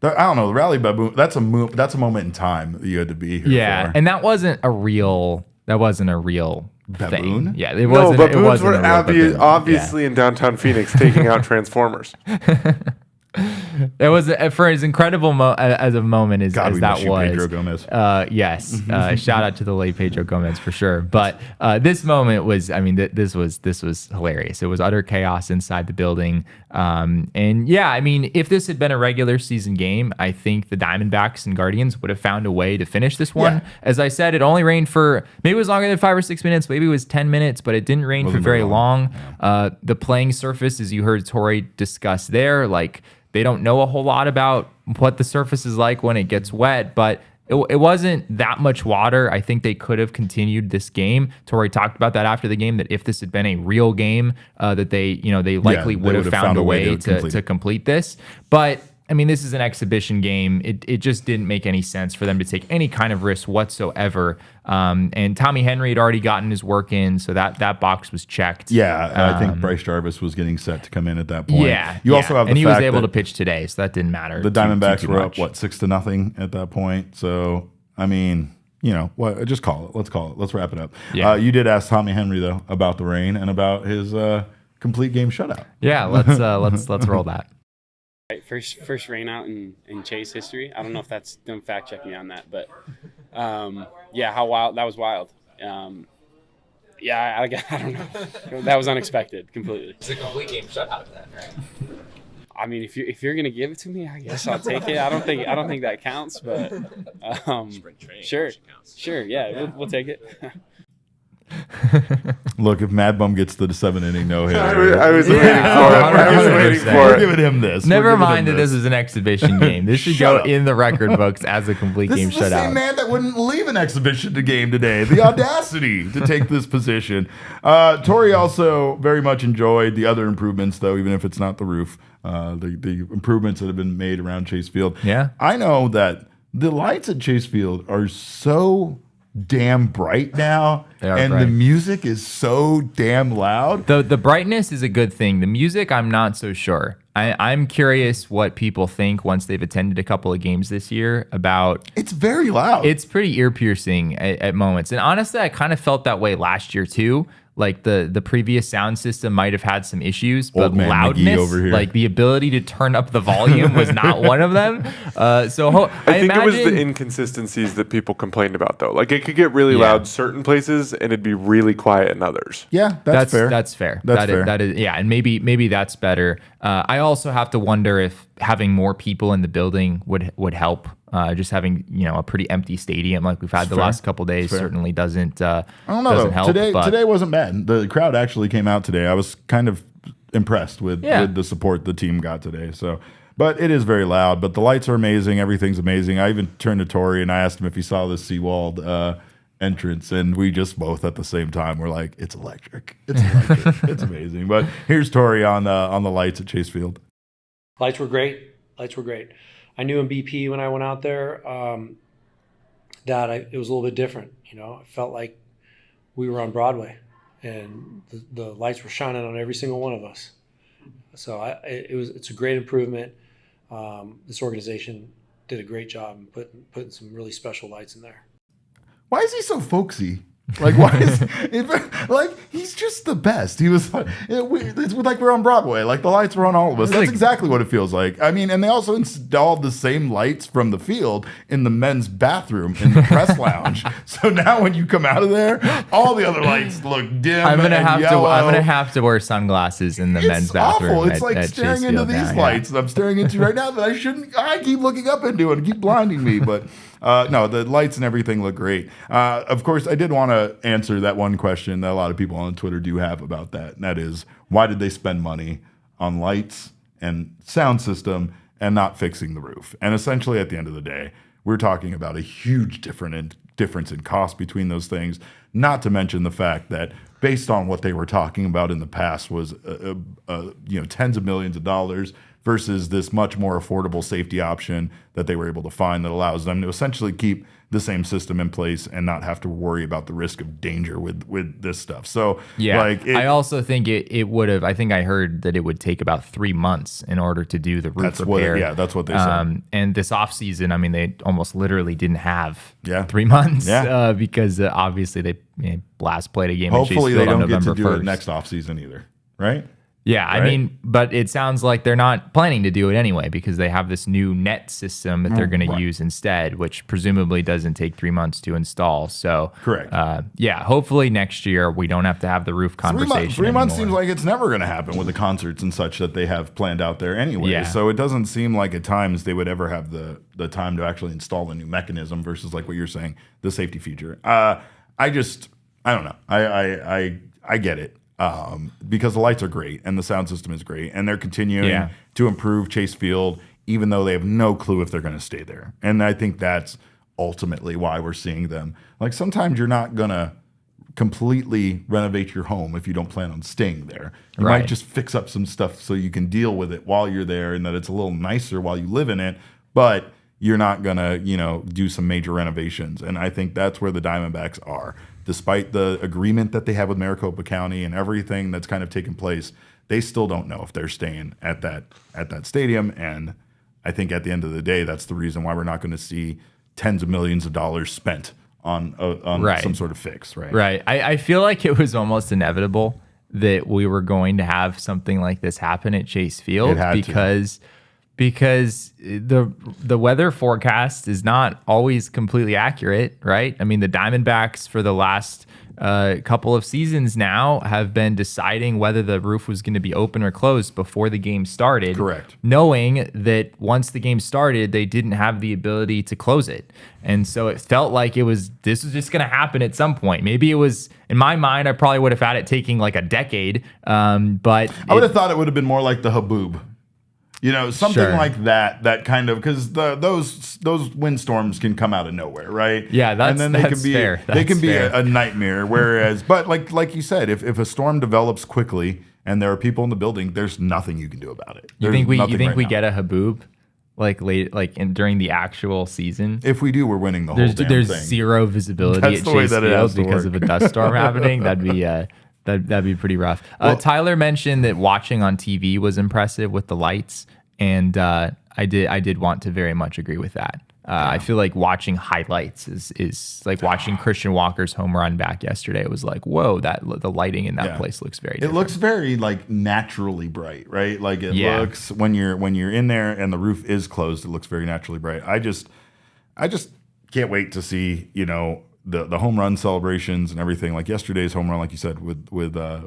I don't know. The rally baboon. That's a moment in time that you had to be here for. And that wasn't a real baboon. Thing. Yeah, it wasn't. Baboons it wasn't were a real baboon. obviously in downtown Phoenix taking out Transformers. It was for as incredible as a moment as God, we that miss you, was. Pedro Gomez. Yes, shout out to the late Pedro Gomez for sure. But this moment was, I mean, this was hilarious. It was utter chaos inside the building. And yeah, I mean, if this had been a regular season game, I think the Diamondbacks and Guardians would have found a way to finish this one. Yeah. As I said, it only rained for maybe it was longer than 5 or 6 minutes, maybe it was 10 minutes, but it didn't rain for very long. The playing surface, as you heard Torey discuss there, like they don't know a whole lot about what the surface is like when it gets wet, but it wasn't that much water. I think they could have continued this game. Torey talked about that after the game, that if this had been a real game, that they likely would have found a way to complete this. But I mean, this is an exhibition game. It just didn't make any sense for them to take any kind of risk whatsoever. And Tommy Henry had already gotten his work in, so that box was checked. Yeah, I think Bryce Jarvis was getting set to come in at that point. Yeah, you also have the and he fact was able that to pitch today, so that didn't matter. the Diamondbacks too were much. up 6-0 at that point. So I mean, just call it. Let's call it. Let's wrap it up. Yeah. You did ask Tommy Henry though about the rain and about his complete game shutout. Yeah, let's roll that. Right, first rain out in Chase history. I don't know if that's, don't fact check me on that, but yeah, how wild, that was wild. Yeah, I don't know. That was unexpected completely. It's a complete game shutout then, right? I mean, if you're gonna give it to me, I guess I'll take it. I don't think that counts, but sure, yeah. We'll take it. Look, if Mad Bum gets the 7-inning no-hitter, I was waiting for it. I was waiting for we're it. giving him this. Never mind that this is an exhibition game. This should Shut go up. in the record books as a complete This game is the same shutout. man that wouldn't leave an exhibition game today. The audacity to take this position. Torey also very much enjoyed the other improvements, though, even if it's not the roof. The improvements that have been made around Chase Field. Yeah. I know that the lights at Chase Field are so damn bright now, and bright. the music is so damn loud. The brightness is a good thing. The music, I'm not so sure. I'm curious what people think once they've attended a couple of games this year about. It's very loud. It's pretty ear piercing at moments, and honestly, I kind of felt that way last year too. Like the previous sound system might have had some issues, but Old man McGee loudness, over here. like the ability to turn up the volume, was not one of them. I think it was the imagine- inconsistencies that people complained about, though. Like, it could get really loud certain places, and it'd be really quiet in others. yeah, that's fair. That's fair. That's fair. That is, yeah, and maybe that's better. I also have to wonder if having more people in the building would help. Just having a pretty empty stadium like we've had the last couple of days certainly doesn't. I don't know. Doesn't Though. help. Today but wasn't bad. The crowd actually came out today. I was kind of impressed with the support the team got today. So, but it is very loud. But the lights are amazing. Everything's amazing. I even turned to Torey and I asked him if he saw the Sewald entrance, and we just both at the same time were like, "It's electric. It's electric. It's amazing." But here's Torey on the lights at Chase Field. Lights were great. I knew in BP when I went out there that it was a little bit different. I felt like we were on Broadway, and the lights were shining on every single one of us. So it's a great improvement. This organization did a great job in putting some really special lights in there. Why is he so folksy? Like, why is like he's just the best? He was it's like we're on Broadway. Like the lights were on all of us. That's exactly what it feels like. I mean, and they also installed the same lights from the field in the men's bathroom in the press lounge. So now when you come out of there, all the other lights look dim. I'm gonna and have to wear sunglasses in the men's bathroom. Awful. It's like at staring Chase into Field these now, lights that I'm staring into right now that I shouldn't. I keep looking up into and keep blinding me. But no, the lights and everything look great. Of course, I did want to answer that one question that a lot of people on Twitter do have about that. And that is, why did they spend money on lights and sound system and not fixing the roof? And essentially, at the end of the day, we're talking about a huge difference in cost between those things. Not to mention the fact that based on what they were talking about in the past was tens of millions of dollars versus this much more affordable safety option that they were able to find that allows them to essentially keep the same system in place and not have to worry about the risk of danger with this stuff. So I also think it would have. I think I heard that it would take about 3 months in order to do the roof repair. That's what they said. And this off season, I mean, they almost literally didn't have 3 months because obviously they blast played a game. Hopefully at Chase Field they on don't get November to do 1st. it next off season either, right? Yeah, I right? mean, but it sounds like they're not planning to do it anyway because they have this new net system that they're going to use instead, which presumably doesn't take 3 months to install. So, Correct. Yeah, hopefully next year we don't have to have the roof conversation. 3 months anymore. seems like it's never going to happen with the concerts and such that they have planned out there anyway. Yeah. So it doesn't seem like at times they would ever have the time to actually install a new mechanism versus like what you're saying, the safety feature. I don't know. I get it. Because the lights are great and the sound system is great and they're continuing to improve Chase Field, even though they have no clue if they're going to stay there. And I think that's ultimately why we're seeing them. Like sometimes you're not going to completely renovate your home if you don't plan on staying there. You might just fix up some stuff so you can deal with it while you're there and that it's a little nicer while you live in it, but you're not going to, do some major renovations. And I think that's where the Diamondbacks are. Despite the agreement that they have with Maricopa County and everything that's kind of taken place, they still don't know if they're staying at that stadium. And I think at the end of the day, that's the reason why we're not going to see tens of millions of dollars spent on some sort of fix, right? Right. I feel like it was almost inevitable that we were going to have something like this happen at Chase Field because the weather forecast is not always completely accurate, right? I mean, the Diamondbacks for the last couple of seasons now have been deciding whether the roof was going to be open or closed before the game started. Correct. Knowing that once the game started, they didn't have the ability to close it. And so it felt like this was just going to happen at some point. Maybe it was, in my mind, I probably would have had it taking like a decade. But I would have thought it would have been more like the Haboob. Something like that kind of, because those windstorms can come out of nowhere, right? Yeah, and then they can be fair. They can be a nightmare. Whereas, but like you said, if a storm develops quickly and there are people in the building, there's nothing you can do about it. You think we get a Haboob during the actual season? If we do, we're winning the whole damn there's thing. zero visibility That's at the way Chase that it Field has to because work. of a dust storm happening. That'd be pretty rough. Tyler mentioned that watching on TV was impressive with the lights, and I did want to very much agree with that. I feel like watching highlights is like watching Christian Walker's home run back yesterday. It was like, whoa, the lighting in that place looks very different. It looks very like naturally bright, right? Like it looks when you're in there and the roof is closed, it looks very naturally bright. I just can't wait to see, the home run celebrations and everything. Like yesterday's home run, like you said, with the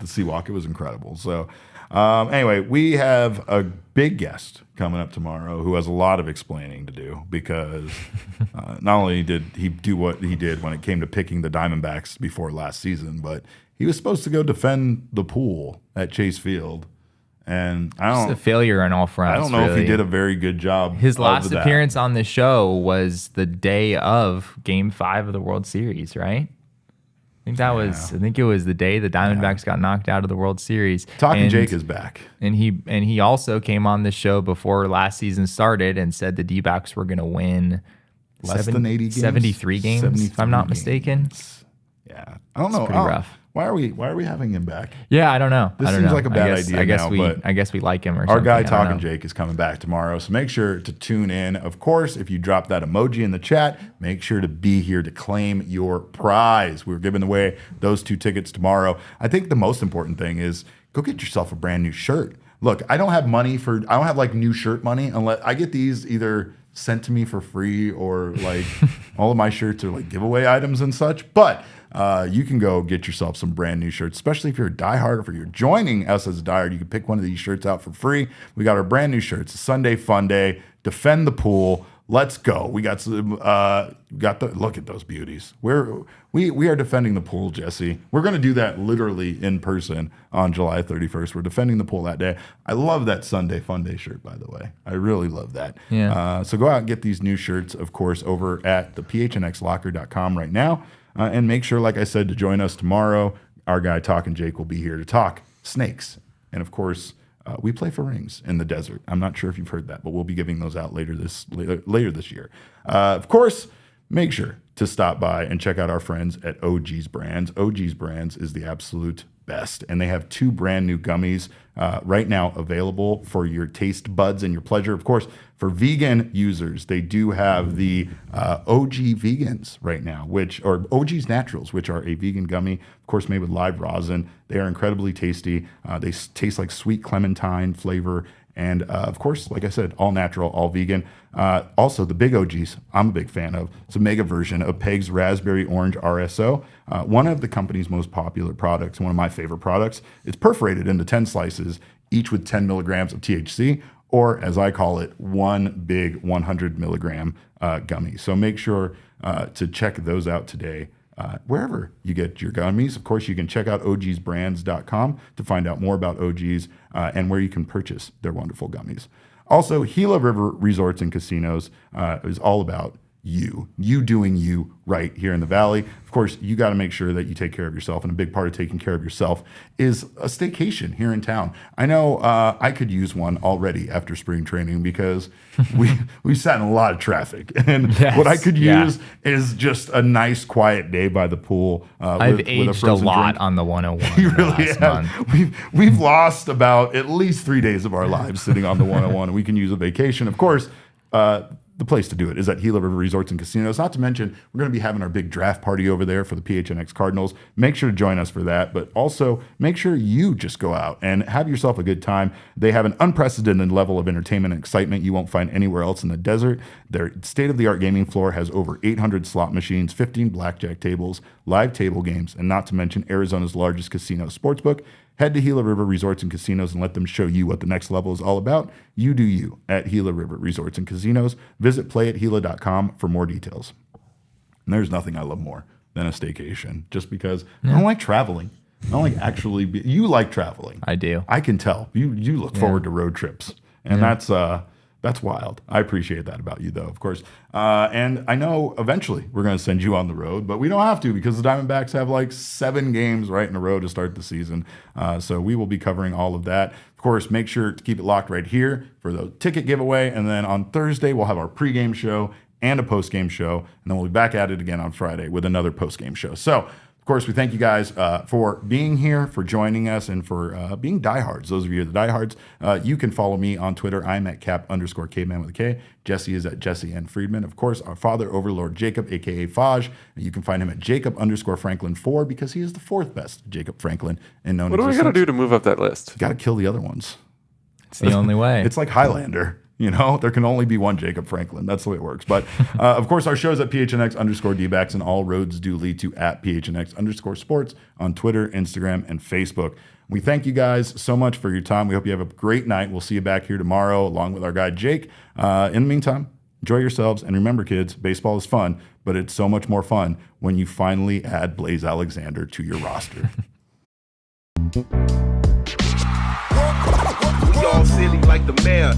Seawalk, it was incredible. So anyway, we have a big guest coming up tomorrow who has a lot of explaining to do because not only did he do what he did when it came to picking the Diamondbacks before last season, but he was supposed to go defend the pool at Chase Field. And It's a failure on all fronts. I don't know if he did a very good job. His last appearance on the show was the day of Game 5 of the World Series, right? I think it was the day the Diamondbacks got knocked out of the World Series. Talking Jake is back. And he also came on the show before last season started and said the D-backs were going to win less than 80 games? 73 games, if I'm not mistaken. Yeah. I don't know. Pretty rough. Why are we having him back? Yeah, I don't know. This seems like a bad idea I guess we like him or our something. guy Talking Jake is coming back tomorrow, so make sure to tune in. Of course, if you drop that emoji in the chat, make sure to be here to claim your prize. We're giving away those 2 tickets tomorrow. I think the most important thing is go get yourself a brand new shirt. Look, I don't have like new shirt money unless I get these either sent to me for free or like all of my shirts are like giveaway items and such, but you can go get yourself some brand new shirts, especially if you're a diehard or if you're joining us as a diehard. You can pick one of these shirts out for free. We got our brand new shirts, Sunday Fun Day, Defend the Pool. Let's go. We got some, look at those beauties. We are defending the pool, Jesse. We're going to do that literally in person on July 31st. We're defending the pool that day. I love that Sunday Fun Day shirt, by the way. I really love that. Yeah. So go out and get these new shirts, of course, over at the PHNXlocker.com right now. And make sure, like I said, to join us tomorrow. Our guy Talking Jake will be here to talk snakes. And of course, we play for rings in the desert. I'm not sure if you've heard that, but we'll be giving those out later this year. Of course, make sure to stop by and check out our friends at OG's Brands. OG's Brands is the absolute best. And they have 2 brand new gummies right now available for your taste buds and your pleasure. Of course, for vegan users, they do have the OG Vegans right now, or OG's Naturals, which are a vegan gummy, of course, made with live rosin. They are incredibly tasty. They taste like sweet clementine flavor. And of course, like I said, all natural, all vegan. Also, the big OGs, I'm a big fan of. It's a mega version of Peg's Raspberry Orange RSO, one of the company's most popular products, one of my favorite products. It's perforated into 10 slices, each with 10 milligrams of THC, or as I call it, one big 100 milligram gummy. So make sure to check those out today. Wherever you get your gummies. Of course, you can check out ogsbrands.com to find out more about OGs and where you can purchase their wonderful gummies. Also, Gila River Resorts and Casinos is all about you doing you right here in the Valley. Of course, you got to make sure that you take care of yourself, and a big part of taking care of yourself is a staycation here in town. I know I could use one already after spring training because we sat in a lot of traffic, and what I could use is just a nice quiet day by the pool. I've aged a lot on the 101. You really have. We've lost about at least 3 days of our lives sitting on the 101, and we can use a vacation. Of course, the place to do it is at Gila River Resorts and Casinos. Not to mention, we're going to be having our big draft party over there for the PHNX Cardinals. Make sure to join us for that, but also make sure you just go out and have yourself a good time. They have an unprecedented level of entertainment and excitement you won't find anywhere else in the desert. Their state-of-the-art gaming floor has over 800 slot machines, 15 blackjack tables, live table games, and not to mention Arizona's largest casino sportsbook. Head to Gila River Resorts and Casinos and let them show you what the next level is all about. You do you at Gila River Resorts and Casinos. Visit playathila.com for more details. And there's nothing I love more than a staycation, just because I don't like traveling. I don't like actually you like traveling. I do. I can tell. You look forward to road trips. And that's wild. I appreciate that about you, though, of course. And I know eventually we're going to send you on the road, but we don't have to because the Diamondbacks have like 7 games right in a row to start the season. So we will be covering all of that. Of course, make sure to keep it locked right here for the ticket giveaway. And then on Thursday, we'll have our pregame show and a postgame show. And then we'll be back at it again on Friday with another postgame show. So, of course, we thank you guys for being here, for joining us, and for being diehards. Those of you the diehards, you can follow me on Twitter. I'm at cap_caveman with a K. Jesse is at Jesse N. Friedman. Of course, our father, Overlord Jacob, a.k.a. Faj. You can find him at Jacob_Franklin4 because he is the 4th best Jacob Franklin in known existence. What do I got to do to move up that list? Got to kill the other ones. It's the only way. It's like Highlander. You know, there can only be one Jacob Franklin. That's the way it works. But of course, our show's at PHNX_DBacks, and all roads do lead to at PHNX_sports on Twitter, Instagram, and Facebook. We thank you guys so much for your time. We hope you have a great night. We'll see you back here tomorrow along with our guy, Jake. In the meantime, enjoy yourselves. And remember, kids, baseball is fun, but it's so much more fun when you finally add Blaze Alexander to your roster. We all silly like the mayor.